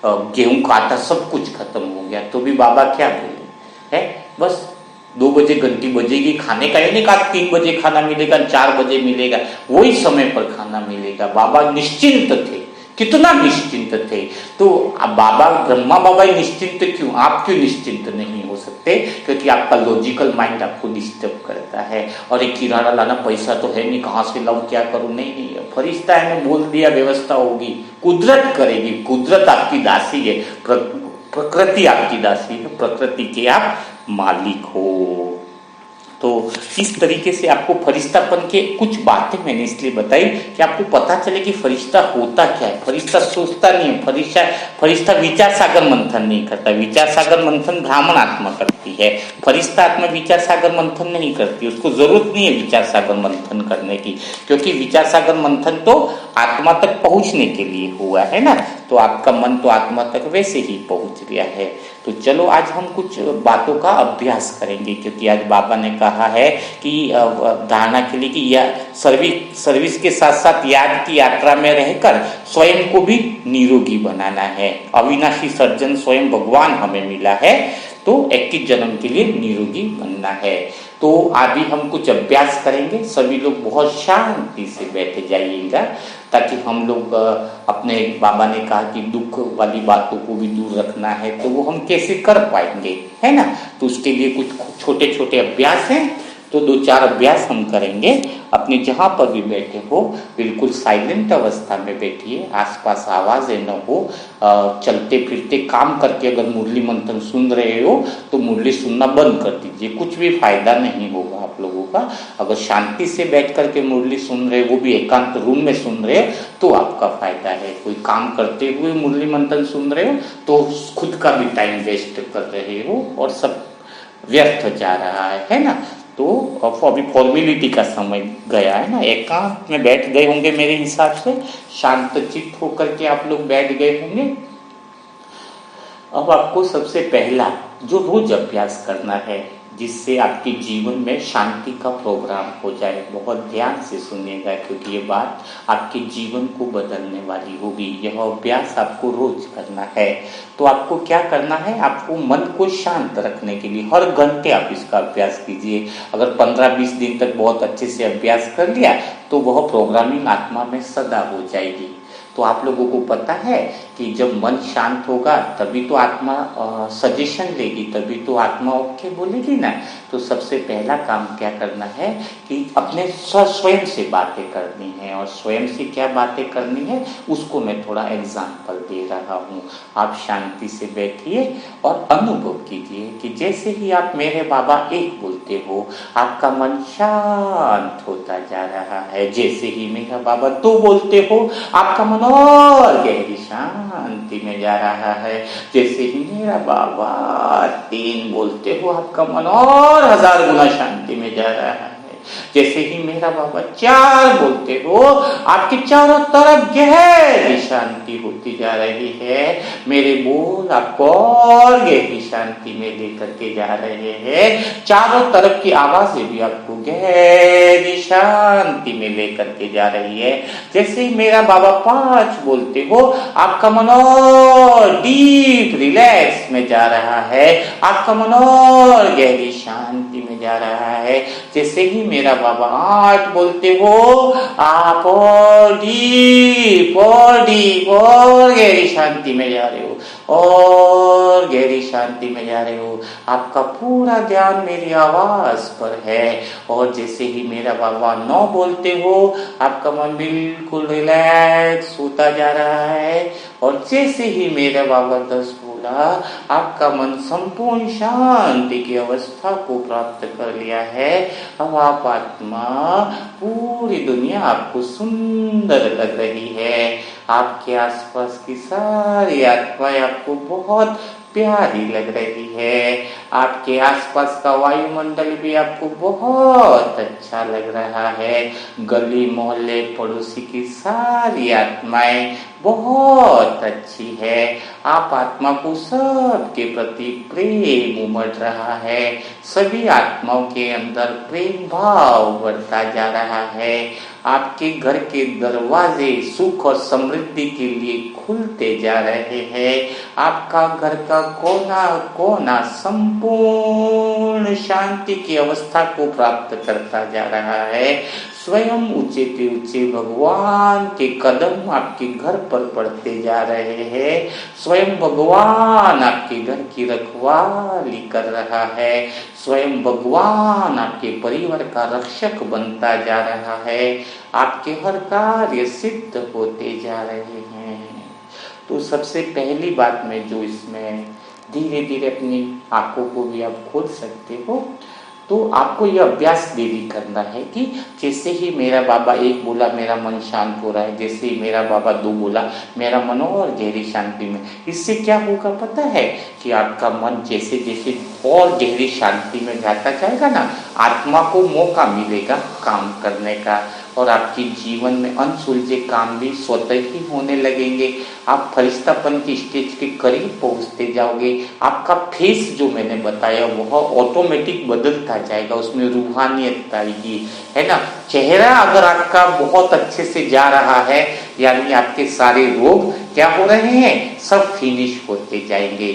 गेहूं का आटा सब कुछ खत्म हो गया, तो भी बाबा क्या बोले है, बस 2 बजे घंटी बजेगी, खाने का, नहीं कहा 3 बजे खाना मिलेगा, 4 बजे मिलेगा, वही समय पर खाना मिलेगा। बाबा निश्चिंत थे, कितना निश्चिंत थे। तो बाबा, ब्रह्मा बाबा ही निश्चिंत क्यों, आप क्यों निश्चिंत नहीं हो सकते? क्योंकि आपका लॉजिकल माइंड आपको डिस्टर्ब करता है। और एक किराना लाना, पैसा तो है नहीं, कहाँ से लाऊं, क्या करूं, नहीं, फरिश्ता है, बोल दिया व्यवस्था होगी, कुदरत करेगी। कुदरत आपकी दासी है, प्रकृति आपकी दासी है, प्रकृति के आप मालिक हो। तो इस तरीके से आपको फरिश्तापन के कुछ बातें मैंने इसलिए बताई कि आपको पता चले कि फरिश्ता होता क्या है। फरिश्ता सोचता नहीं है, फरिश्ता विचार सागर मंथन नहीं करता। विचार सागर मंथन ब्राह्मण आत्मा करती है, फरिश्ता आत्मा विचार सागर मंथन नहीं करती। उसको जरूरत नहीं है विचार सागर मंथन करने की, क्योंकि विचार सागर मंथन तो आत्मा तक पहुंचने के लिए हुआ है ना। तो आपका मन तो आत्मा तक वैसे ही पहुंच गया है। तो चलो आज हम कुछ बातों का अभ्यास करेंगे, क्योंकि आज बाबा ने कहा है कि धारणा के लिए कि यह सर्विस के साथ साथ याद की यात्रा में रहकर स्वयं को भी निरोगी बनाना है। अविनाशी सर्जन स्वयं भगवान हमें मिला है, तो 21 जन्म के लिए निरोगी बनना है। तो अभी हम कुछ अभ्यास करेंगे। सभी लोग बहुत शांति से बैठे जाइएगा, ताकि हम लोग अपने, बाबा ने कहा कि दुख वाली बातों को भी दूर रखना है, तो वो हम कैसे कर पाएंगे, है ना। तो उसके लिए कुछ छोटे छोटे अभ्यास हैं, तो 2-4 अभ्यास हम करेंगे। अपने जहाँ पर भी बैठे हो बिल्कुल साइलेंट अवस्था में बैठिए, आसपास आवाजें न हो। चलते फिरते काम करके अगर मुरली मंथन सुन रहे हो तो मुरली सुनना बंद कर दीजिए, कुछ भी फायदा नहीं होगा आप लोगों का। अगर शांति से बैठ करके मुरली सुन रहे, वो भी एकांत रूम में सुन रहे हो, तो आपका फायदा है। कोई काम करते हुए मुरली मंथन सुन रहे हो तो खुद का भी टाइम वेस्ट कर रहे हो और सब व्यर्थ जा रहा है ना। तो अभी फॉर्मेलिटी का समय गया है ना, एकांत में बैठ गए होंगे मेरे हिसाब से, शांत चित्त होकर के आप लोग बैठ गए होंगे। अब आपको सबसे पहला जो रोज अभ्यास करना है जिससे आपके जीवन में शांति का प्रोग्राम हो जाए, बहुत ध्यान से सुनिएगा क्योंकि ये बात आपके जीवन को बदलने वाली होगी। यह अभ्यास आपको रोज करना है। तो आपको क्या करना है, आपको मन को शांत रखने के लिए हर घंटे आप इसका अभ्यास कीजिए। अगर 15-20 दिन तक बहुत अच्छे से अभ्यास कर लिया तो वह प्रोग्रामिंग आत्मा में सदा हो जाएगी। तो आप लोगों को पता है कि जब मन शांत होगा तभी तो आत्मा सजेशन लेगी, तभी तो आत्मा ओके बोलेगी ना। तो सबसे पहला काम क्या करना है कि अपने स्वयं से बातें करनी है। और स्वयं से क्या बातें करनी है उसको मैं थोड़ा एग्जाम्पल दे रहा हूँ। आप शांति से बैठिए और अनुभव कीजिए कि जैसे ही आप मेरे बाबा एक बोलते हो आपका मन शांत होता जा रहा है। जैसे ही मेरा बाबा दो बोलते हो आपका मन और गहरी शांति में जा रहा है। जैसे ही मेरा बाबा 3 बोलते हो आपका मन और 1000 गुना शांति में जा रहा है। जैसे ही मेरा बाबा 4 बोलते हो आपके चारों तरफ गहरी शांति होती जा रही है। मेरे बोल आपको और गहरी शांति में लेकर के जा रहे हैं। चारों तरफ की आवाजें भी आपको गहरी शांति में लेकर के जा रही है। जैसे ही मेरा बाबा 5 बोलते हो आपका मन और डीप रिलैक्स में जा रहा है, आपका मन और गहरी शांति में जा रहा है। जैसे ही मेरा बाबा 8 बोलते हो आप और डीप और गहरी शांति में जा रहे हो, और गहरी शांति में जा रहे हो। आपका पूरा ध्यान मेरी आवाज पर है। और जैसे ही मेरा बाबा 9 बोलते हो आपका मन बिल्कुल रिलैक्स होता जा रहा है। और जैसे ही मेरा बाबा 10 बोला आपका मन संपूर्ण शांति की अवस्था को प्राप्त कर लिया है। अब आप आत्मा, पूरी दुनिया आपको सुंदर लग रही है। आपके आसपास की सारी आत्माएं आपको बहुत प्यारी लग रही है। आपके आसपास का वायुमंडल भी आपको बहुत अच्छा लग रहा है। गली मोहल्ले पड़ोसी की सारी आत्माएं बहुत अच्छी है। आप आत्मा को सबके प्रति प्रेम उमड़ रहा है। सभी आत्माओं के अंदर प्रेम भाव बढ़ता जा रहा है। आपके घर के दरवाजे सुख और समृद्धि के लिए खुलते जा रहे हैं। आपका घर का कोना कोना संपूर्ण शांति की अवस्था को प्राप्त करता जा रहा है। स्वयं ऊंचे से ऊंचे भगवान के कदम आपके घर पर पड़ते जा रहे हैं। स्वयं भगवान आपके घर की रखवाली कर रहा है। स्वयं भगवान आपके परिवार का रक्षक बनता जा रहा है। आपके हर कार्य सिद्ध होते जा रहे हैं। तो सबसे पहली बात में जो इसमें धीरे धीरे अपनी आंखों को भी आप खोल सकते हो, तो आपको यह अभ्यास डेली करना है कि जैसे ही मेरा बाबा 1 बोला मेरा मन शांत हो रहा है, जैसे ही मेरा बाबा 2 बोला मेरा मन और गहरी शांति में। इससे क्या होगा पता है कि आपका मन जैसे जैसे और गहरी शांति में जाता जाएगा ना, आत्मा को मौका मिलेगा काम करने का, और आपके जीवन में अनसुलझे काम भी स्वतः ही होने लगेंगे। आप फरिश्तापन की स्टेज के करीब पहुंचते जाओगे। आपका फेस जो मैंने बताया वह ऑटोमेटिक बदलता जाएगा, उसमें रूहानियत आएगी, है ना। चेहरा अगर आपका बहुत अच्छे से जा रहा है यानी आपके सारे रोग क्या हो रहे हैं, सब फिनिश होते जाएंगे।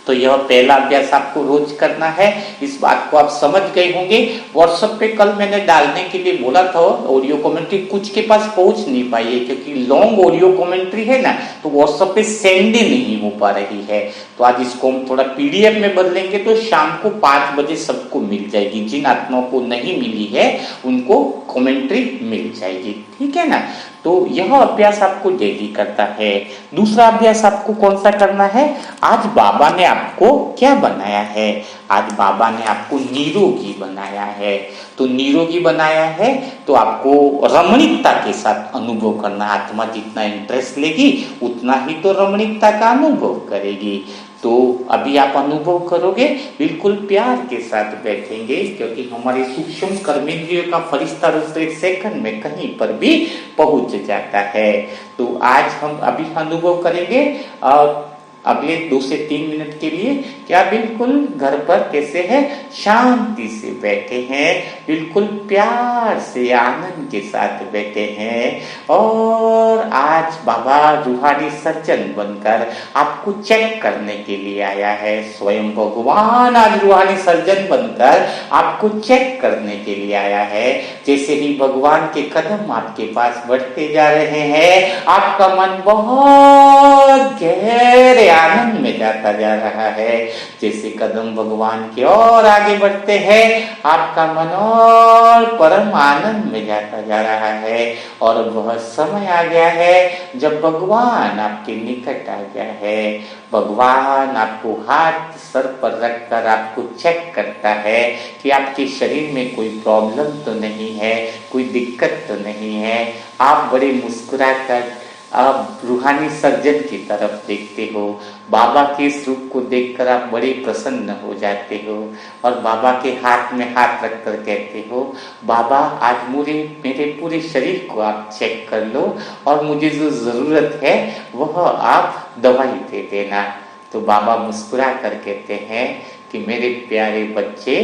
तो यह पहला अभ्यास आपको रोज करना है। इस बात को आप समझ गए होंगे। व्हाट्सएप पे कल मैंने डालने के लिए बोला था ऑडियो कमेंट्री, कुछ के पास पहुंच नहीं पाई है क्योंकि लॉन्ग ऑडियो कमेंट्री है ना, तो व्हाट्सएप पे सेंड ही नहीं हो पा रही है। तो आज इसको हम थोड़ा पीडीएफ में बदलेंगे तो शाम को 5 बजे सबको मिल जाएगी। जिन आत्माओं को नहीं मिली है उनको कमेंट्री मिल जाएगी, ठीक है ना। तो यह अभ्यास आपको डेली करता है। दूसरा अभ्यास आपको कौन सा करना है? आज बाबा ने आपको क्या बनाया है? आज बाबा ने आपको निरोगी बनाया है। तो निरोगी बनाया है तो आपको रमणीकता के साथ अनुभव करना। आत्मा जितना इंटरेस्ट लेगी उतना ही तो रमणीकता का अनुभव करेगी। तो अभी आप अनुभव करोगे, बिल्कुल प्यार के साथ बैठेंगे, क्योंकि हमारे सूक्ष्म कर्मेंद्रियों का फरिश्ता रूप एक सेकंड में कहीं पर भी पहुंच जाता है। तो आज हम अभी अनुभव करेंगे और अगले 2 से 3 मिनट के लिए क्या बिल्कुल घर पर कैसे है, शांति से बैठे हैं, बिल्कुल प्यार से आनंद के साथ बैठे हैं। और आज बाबा रूहानी सर्जन बनकर आपको चेक करने के लिए आया है। स्वयं भगवान आज रूहानी सर्जन बनकर आपको चेक करने के लिए आया है। जैसे ही भगवान के कदम आपके पास बढ़ते जा रहे हैं, आपका मन बहुत गहरे आनंद में जाता जा रहा है। जैसे कदम भगवान के और आगे बढ़ते हैं, आपका मन और परम आनंद में जाता जा रहा है। और वह समय आ गया है जब भगवान आपके निकट आ गया है। भगवान आपको हाथ सर पर रखकर आपको चेक करता है कि आपके शरीर में कोई प्रॉब्लम तो नहीं है, कोई दिक्कत तो नहीं है। आप बड़े मुस्कुराकर आप रूहानी सर्जन की तरफ देखते हो। बाबा के इस रूप को देखकर आप बड़े प्रसन्न हो जाते हो और बाबा के हाथ में हाथ रखकर कहते हो, बाबा आज मेरे पूरे शरीर को आप चेक कर लो और मुझे जो जरूरत है वह आप दवाई दे देना। तो बाबा मुस्कुरा कर कहते हैं कि मेरे प्यारे बच्चे,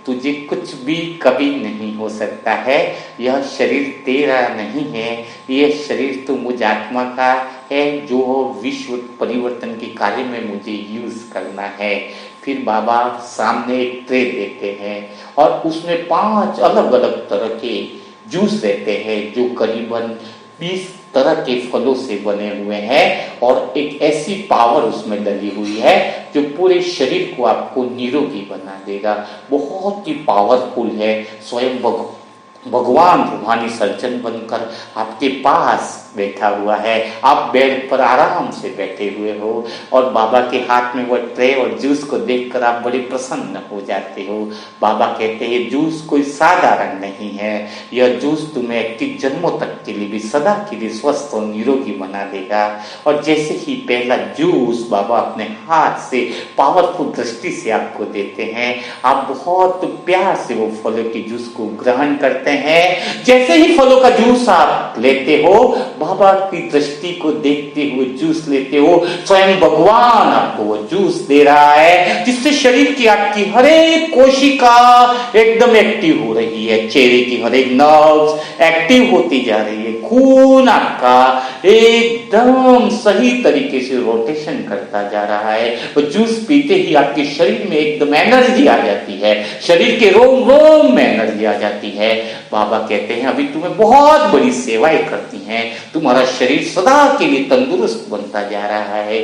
तुझे कुछ भी कभी नहीं हो सकता है। यह शरीर तेरा नहीं है, यह शरीर तो मुझ आत्मा का है जो विश्व परिवर्तन के कार्य में मुझे यूज करना है। फिर बाबा सामने एक ट्रे देते हैं और उसमें 5 अलग अलग तरह के जूस रहते हैं जो करीबन 20 तरह के फलों से बने हुए हैं और एक ऐसी पावर उसमें डली हुई है जो पूरे शरीर को आपको निरोगी बना देगा। बहुत ही पावरफुल है। स्वयं भगवान रूहानी सर्जन बनकर आपके पास बैठा हुआ है। आप बेड पर आराम से बैठे हुए हो और बाबा के हाथ में वो ट्रे और जूस को देखकर आप बड़े प्रसन्न हो जाते हो। बाबा कहते हैं जूस कोई साधारण नहीं है, यह जूस तुम्हें 21 जन्मों तक के लिए भी सदा के लिए स्वस्थ और निरोगी बना देगा। और जैसे ही पहला जूस बाबा अपने हाथ से पावरफुल दृष्टि से आपको देते हैं, आप बहुत प्यार से वो फलों के जूस को ग्रहण करते हैं। जैसे ही फलों का जूस आप लेते हो, बाबा की दृष्टि को देखते हुए जूस लेते हो, स्वयं भगवान आपको वो जूस दे रहा है जिससे शरीर की आपकी हर एक कोशिका एकदम एक्टिव हो रही है। चेहरे की हर एक नर्व्स एक्टिव होती जा रही है। खून आपका एकदम सही तरीके से रोटेशन करता जा रहा है। वो जूस पीते ही आपके शरीर में एकदम एनर्जी आ जाती है, शरीर के रोम रोम में एनर्जी आ जाती है। बाबा कहते हैं अभी तुम्हें बहुत बड़ी सेवाएं करती हैं, तुम्हारा शरीर सदा के लिए तंदुरुस्त बनता जा रहा है।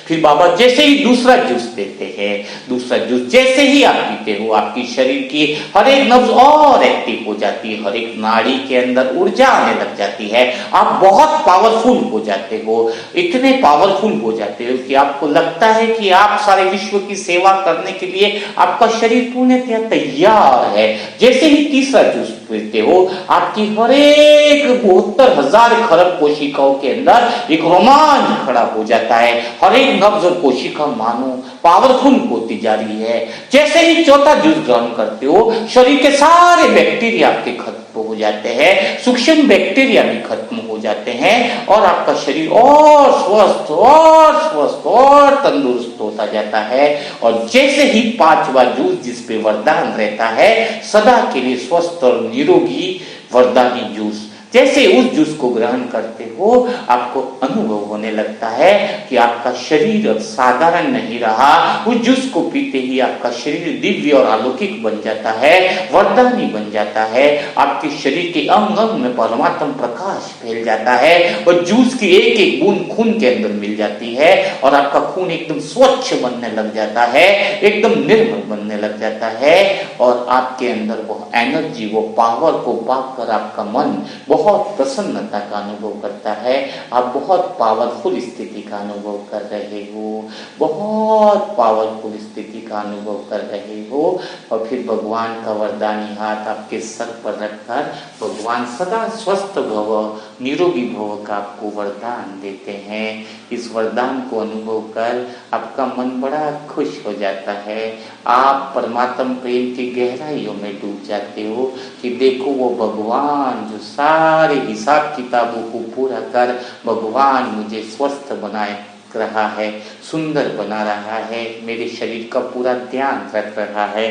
फिर बाबा जैसे ही दूसरा जूस देते हैं, दूसरा जूस जैसे ही आप पीते हो, आपकी शरीर की हर एक नब्ज और एक्टिव हो जाती है, हर एक नाड़ी के अंदर ऊर्जा आने लग जाती है। आप बहुत पावरफुल हो जाते हो, इतने पावरफुल हो जाते हो कि आपको लगता है कि आप सारे विश्व की सेवा करने के लिए आपका शरीर पूर्णतः तैयार है। जैसे ही तीसरा जूस पीते हो, आपकी हर एक 72,000 खरब कोशिकाओं के अंदर एक रोमांच खड़ा हो जाता है। हर एक नब्ज और कोशिका मानो पावरफुल होती जा रही है। जैसे ही चौथा जूस ग्रहण करते हो, शरीर के सारे बैक्टीरिया आपके खत्म हो जाते हैं, सूक्ष्म बैक्टीरिया भी खत्म हो जाते हैं और आपका शरीर और स्वस्थ और तंदुरुस्त होता जाता है। और जैसे ही 5वां जूस जिस पे वरदान रहता है, सदा के लिए स्वस्थ और निरोगी वरदानी जूस, जैसे उस जूस को ग्रहण करते हो आपको अनुभव होने लगता है कि आपका शरीर अब साधारण नहीं रहा। उस जूस को पीते ही आपका शरीर दिव्य और अलौकिक बन जाता है, वरदानी बन जाता है। आपके शरीर के अंग अंग में परमात्म प्रकाश फैल जाता है और जूस की एक एक बूंद खून के अंदर मिल जाती है और आपका खून एकदम स्वच्छ बनने लग जाता है, एकदम निर्मल बनने लग जाता है और आपके अंदर वो एनर्जी, वो पावर को पाकर आपका मन बहुत प्रसन्नता का अनुभव करता है। आप बहुत पावरफुल स्थिति का अनुभव कर रहे हो, बहुत पावरफुल स्थिति का अनुभव कर रहे हो। और फिर भगवान का वरदानी हाथ आपके सर पर रखकर भगवान सदा स्वस्थ भव, निरोगी भव का आपको वरदान देते हैं। इस वरदान को अनुभव कर आपका मन बड़ा खुश हो जाता है। आप परमात्म प्रेम की गहराइयों में डूब जाते हो कि देखो वो भगवान जो सारे हिसाब किताबों को पूरा कर भगवान मुझे स्वस्थ बनाए रहा है, सुंदर बना रहा है, मेरे शरीर का पूरा ध्यान रख रहा है।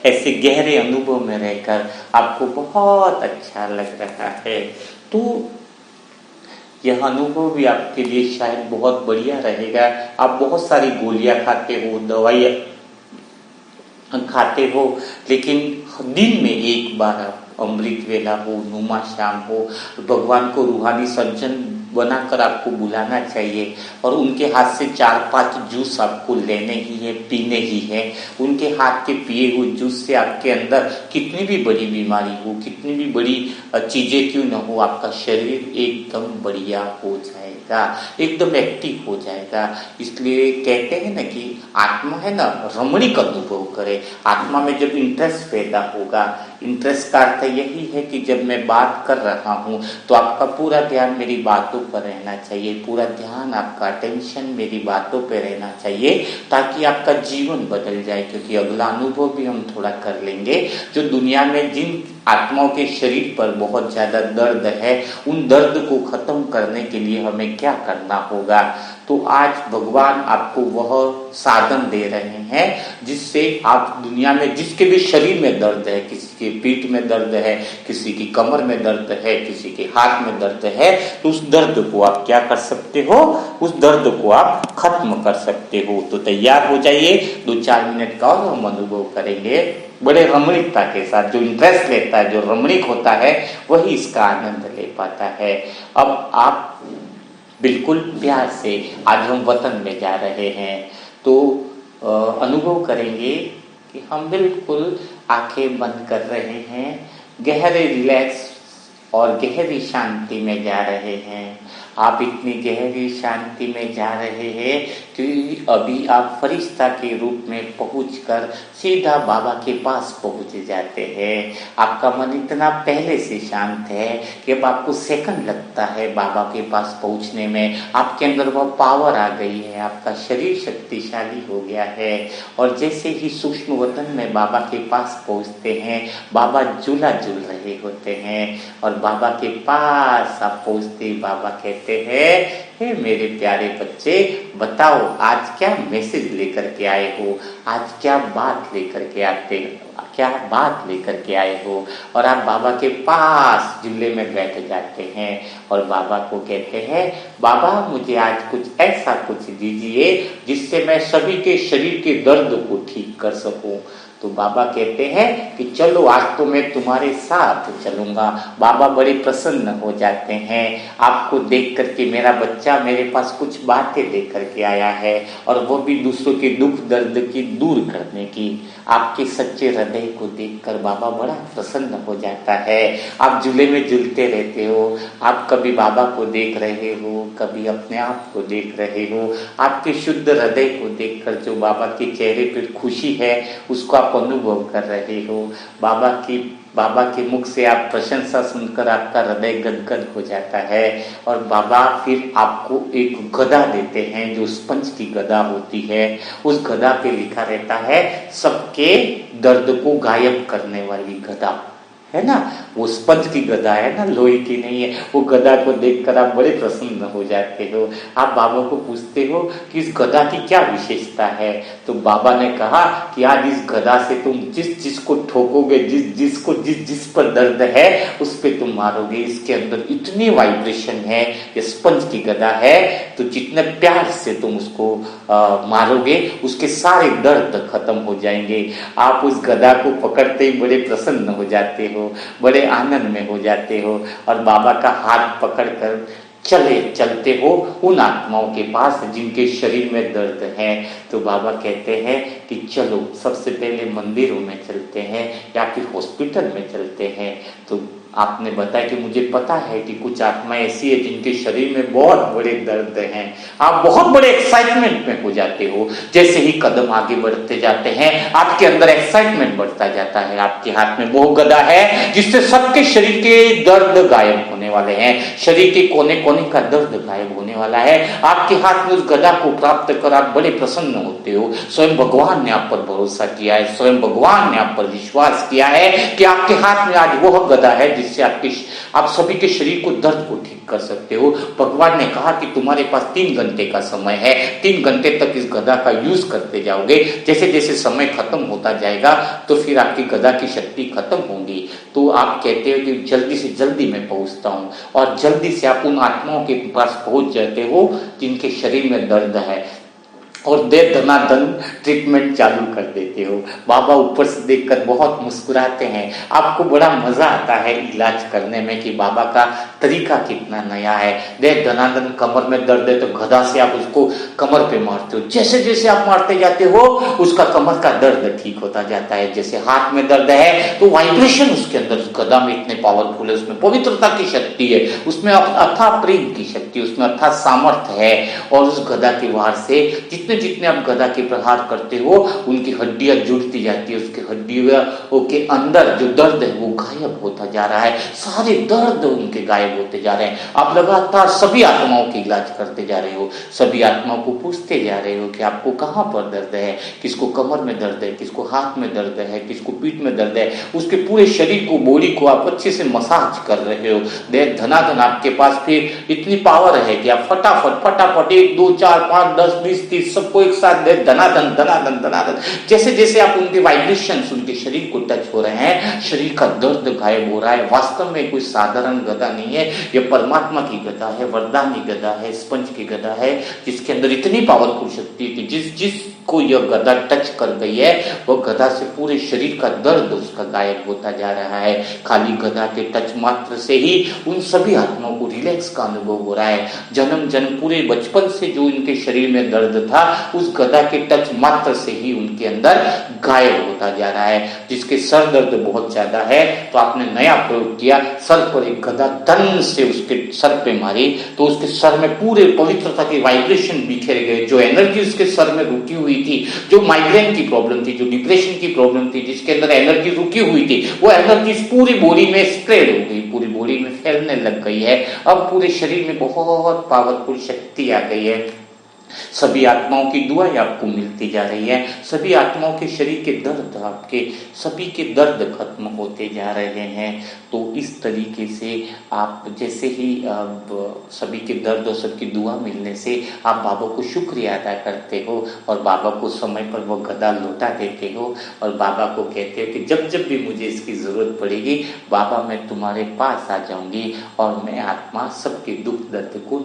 ऐसे गहरे अनुभव में रहकर आपको बहुत अच्छा लग रहा है। तो यह अनुभव भी आपके लिए शायद बहुत बढ़िया रहेगा। आप बहुत सारी गोलियां खाते हो, दवाइयाँ खाते हो, लेकिन दिन में एक बार आप अमृत वेला हो, नुमा शाम हो, भगवान को रूहानी सज्जन बनाकर आपको बुलाना चाहिए और उनके हाथ से 4-5 जूस आपको लेने ही है, पीने ही है। उनके हाथ के पिए हुए जूस से आपके अंदर कितनी भी बड़ी बीमारी हो, कितनी भी बड़ी चीजें क्यों न हो, आपका शरीर एकदम बढ़िया हो जाएगा, एकदम एक्टिव हो जाएगा। इसलिए कहते हैं ना कि आत्मा है ना रमणीक अनुभव करे। आत्मा में जब इंटरेस्ट पैदा होगा, इंटरेस्ट का अर्थ यही है कि जब मैं बात कर रहा हूँ तो आपका पूरा ध्यान मेरी बातों पर रहना चाहिए, पूरा ध्यान आपका अटेंशन मेरी बातों पर रहना चाहिए ताकि आपका जीवन बदल जाए। क्योंकि अगला अनुभव भी हम थोड़ा कर लेंगे, जो दुनिया में जिन आत्माओं के शरीर पर बहुत ज्यादा दर्द है, उन दर्द को खत्म करने के लिए हमें क्या करना होगा। तो आज भगवान आपको वह साधन दे रहे हैं जिससे आप दुनिया में जिसके भी शरीर में दर्द है, किसी के पीठ में दर्द है, किसी की कमर में दर्द है, किसी के हाथ में दर्द है, तो उस दर्द को आप क्या कर सकते हो, उस दर्द को आप खत्म कर सकते हो। तो तैयार हो जाइए, 2-4 मिनट का और हम अनुभव करेंगे बड़े रमणीकता के साथ। जो इंटरेस्ट लेता है, जो रमणीक होता है, वही इसका आनंद ले पाता है। अब आप बिल्कुल प्यार से, आज हम वतन में जा रहे हैं तो अनुभव करेंगे कि हम बिल्कुल आंखें बंद कर रहे हैं, गहरे रिलैक्स और गहरी शांति में जा रहे हैं। आप इतनी गहरी शांति में जा रहे हैं कि अभी आप फरिश्ता के रूप में पहुंचकर सीधा बाबा के पास पहुंच जाते हैं। आपका मन इतना पहले से शांत है कि अब आपको सेकंड लगता है बाबा के पास पहुंचने में। आपके अंदर वह पावर आ गई है, आपका शरीर शक्तिशाली हो गया है। और जैसे ही सूक्ष्म वतन में बाबा के पास पहुंचते हैं, बाबा झूला झूल रहे होते हैं और बाबा के पास आप पहुंचते बाबा कहते हैं, हे मेरे प्यारे बच्चे, बताओ आज क्या मैसेज लेकर के आए हो, आज क्या बात लेकर के आए हो। और आप बाबा के पास झूले में बैठ जाते हैं और बाबा को कहते हैं, बाबा मुझे आज कुछ ऐसा कुछ दीजिए जिससे मैं सभी के शरीर के दर्द को ठीक कर सकूं। तो बाबा कहते हैं कि चलो आज तो मैं तुम्हारे साथ चलूंगा। बाबा बड़े प्रसन्न हो जाते हैं आपको देख करके, मेरा बच्चा मेरे पास कुछ बातें लेकर के आया है और वो भी दूसरों के दुख दर्द की दूर करने की। आपके सच्चे हृदय को देखकर बाबा बड़ा प्रसन्न हो जाता है। आप झूले में झूलते रहते हो, आप कभी बाबा को देख रहे हो, कभी अपने आप को देख रहे हो। आपके शुद्ध हृदय को देखकर जो बाबा के चेहरे पर खुशी है उसको आप अनुभव कर रहे हो। बाबा के मुख से आप प्रशंसा सुनकर आपका हृदय गदगद हो जाता है। और बाबा फिर आपको एक गदा देते हैं जो स्पंज की गदा होती है। उस गदा पे लिखा रहता है सबके दर्द को गायब करने वाली गदा, है ना। वो स्पंज की गदा है ना, लोहे की नहीं है। वो गदा को देखकर आप बड़े प्रसन्न हो जाते हो। आप बाबा को पूछते हो कि इस गदा की क्या विशेषता है, तो बाबा ने कहा कि आज इस गदा से तुम जिस जिसको ठोकोगे, जिस पर दर्द है उस पे तुम मारोगे। इसके अंदर इतनी वाइब्रेशन है, ये स्पंज की गदा है, तो जितने प्यार से तुम उसको मारोगे उसके सारे दर्द खत्म हो जाएंगे। आप उस गदा को पकड़ते ही बड़े प्रसन्न हो जाते हो, बड़े आनंद में हो जाते हो और बाबा का हाथ पकड़कर चलते हो उन आत्माओं के पास जिनके शरीर में दर्द है। तो बाबा कहते हैं कि चलो सबसे पहले मंदिरों में चलते हैं या फिर हॉस्पिटल में चलते हैं। तो आपने बताया कि मुझे पता है कि कुछ आत्माएं ऐसी है जिनके शरीर में बहुत बड़े दर्द हैं। आप बहुत बड़े एक्साइटमेंट में हो जाते हो, जैसे ही कदम आगे बढ़ते जाते हैं आपके अंदर एक्साइटमेंट बढ़ता जाता है। आपके हाथ में वो गदा है जिससे सबके शरीर के दर्द गायब होने वाले हैं, शरीर के कोने कोने का दर्द गायब होने वाला है। आपके हाथ में उस गदा को प्राप्त कर आप बड़े प्रसन्न होते हो। स्वयं भगवान ने आप पर भरोसा किया है, स्वयं भगवान ने आप पर विश्वास किया है कि आपके हाथ में आज वो गदा है जिससे आप सभी के शरीर को दर्द को ठीक कर सकते हो। भगवान ने कहा कि तुम्हारे पास 3 घंटे का समय है, 3 घंटे तक इस गदा का यूज करते जाओगे। जैसे जैसे समय खत्म होता जाएगा तो फिर आपकी गदा की शक्ति खत्म होगी। तो आप कहते हो कि जल्दी से जल्दी मैं पहुंचता हूं और जल्दी से आप उन आत्माओं के पास पहुंच जाते हो जिनके शरीर में दर्द है और दे धनाधन ट्रीटमेंट चालू कर देते हो। बाबा ऊपर से देखकर बहुत मुस्कुराते हैं, आपको बड़ा मजा आता है इलाज करने में कि बाबा का तरीका कितना नया है। दे धनाधन कमर में दर्द है तो गदा से आप उसको कमर पे मारते हो, जैसे जैसे आप मारते जाते हो उसका कमर का दर्द ठीक होता जाता है। जैसे हाथ में दर्द है तो वाइब्रेशन उसके अंदर उस गदा में इतने पावरफुल है, उसमें पवित्रता की शक्ति है, उसमें अथाह प्रेम की शक्ति, उसमें अथाह सामर्थ्य है। और उस गदा के वार से जितने आप गदा के प्रहार करते हो उनकी हड्डियां जुड़ती जाती है, उसके हड्डियों के अंदर जो दर्द है वो गायब होता जा रहा है, सारे दर्द उनके गायब होते जा रहे हैं। आप लगातार सभी आत्माओं की इलाज करते जा रहे हो, सभी आत्माओं को पूछते जा रहे हो कि आपको कहां पर दर्द है, किसको कमर में दर्द है, किसको हाथ में दर्द है, किसको पीठ में दर्द है। उसके पूरे शरीर को, बॉडी को आप अच्छे से मसाज कर रहे हो। देख धनाधन आपके पास फिर इतनी पावर है कि आप फटाफट 1 2 4 5 10 20 30 सबको एक साथ दे धनाधन धनाधन धनाधन। जैसे जैसे आप उनके वाइब्रेशंस उनके शरीर को टच हो रहे हैं, शरीर का दर्द गायब हो रहा है। वास्तव में कोई साधारण गदा नहीं है, यह परमात्मा की गदा है, वरदानी गदा है, स्पंज की गदा है, जिसके अंदर इतनी पावरफुल शक्ति है कि जिस को यह गदा टच कर गई है वह गदा से पूरे शरीर का दर्द उसका गायब होता जा रहा है। खाली गदा के टच मात्र से ही उन सभी आत्माओं को रिलैक्स का अनुभव हो रहा है। जन्म जन्म पूरे बचपन से जो उनके शरीर में दर्द था उस गदा के टच मात्र से ही उनके अंदर गायब होता जा रहा है। जिसके सर दर्द बहुत ज्यादा है तो आपने नया प्रयोग किया, सर पर एक गदा धन से उसके सर पे मारी तो उसके सर में पूरे पवित्रता के वाइब्रेशन बिखेर गए। जो एनर्जी उसके सर में रुकी हुई थी, जो माइग्रेन की प्रॉब्लम थी, जो डिप्रेशन की प्रॉब्लम थी, जिसके अंदर एनर्जी रुकी हुई थी, वो एनर्जी पूरी बॉडी में स्प्रेड हो गई, पूरी बॉडी में फैलने लग गई है। अब पूरे शरीर में बहुत पावरफुल शक्ति आ गई है। सभी आत्माओं की दुआएं आपको मिलती जा रही है, सभी आत्माओं के शरीर के दर्द, आपके सभी के दर्द खत्म होते जा रहे हैं। तो इस तरीके से आप जैसे ही सभी के दर्द और सबकी दुआ मिलने से आप बाबा को शुक्रिया अदा करते हो और बाबा को समय पर वो गदा लौटा देते हो और बाबा को कहते हो कि जब जब भी मुझे इसकी जरूरत पड़ेगी बाबा मैं तुम्हारे पास आ जाऊंगी और मैं आत्मा सबके दुख दर्द को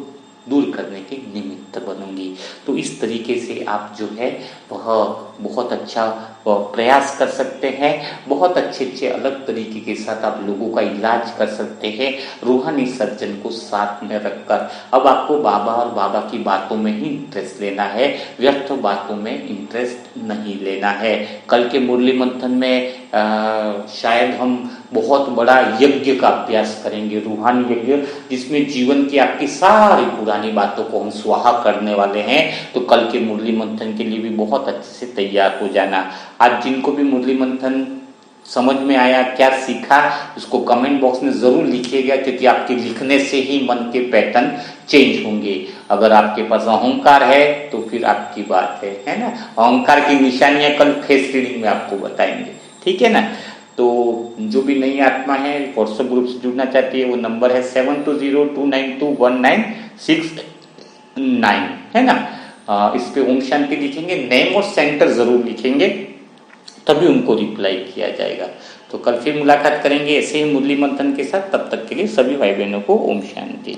दूर करने के निमित्त बनूंगी। तो इस तरीके से आप जो है वह बहुत अच्छा प्रयास कर सकते हैं, बहुत अच्छे अलग तरीके के साथ आप लोगों का इलाज कर सकते हैं रूहानी सर्जन को साथ में रखकर। अब आपको बाबा और बाबा की बातों में ही इंटरेस्ट लेना है, व्यर्थ बातों में इंटरेस्ट नहीं लेना है। कल के मुरली मंथन में शायद हम बहुत बड़ा यज्ञ का अभ्यास करेंगे, रूहानी यज्ञ, जिसमें जीवन की आपकी सारी पुरानी बातों को हम स्वाहा करने वाले हैं। तो कल के मुरली मंथन के लिए भी बहुत अच्छे से तैयार हो जाना। आज जिनको भी मुरली मंथन समझ में आया, क्या सीखा, उसको कमेंट बॉक्स में जरूर लिखिएगा, क्योंकि आपके लिखने से ही मन के पैटर्न चेंज होंगे। अगर आपके पास अहंकार है तो फिर आपकी बात है ना। अहंकार की निशानियां कल फेस रीडिंग में आपको बताएंगे, ठीक है ना। तो जो भी नई आत्मा है व्हाट्सएप ग्रुप से जुड़ना चाहती है वो नंबर है 7202921969, है ना। इस पे ओम शांति लिखेंगे, नेम और सेंटर जरूर लिखेंगे, तभी उनको रिप्लाई किया जाएगा। तो कल फिर मुलाकात करेंगे ऐसे ही मुरली मंथन के साथ। तब तक के लिए सभी भाई बहनों को ओम शांति।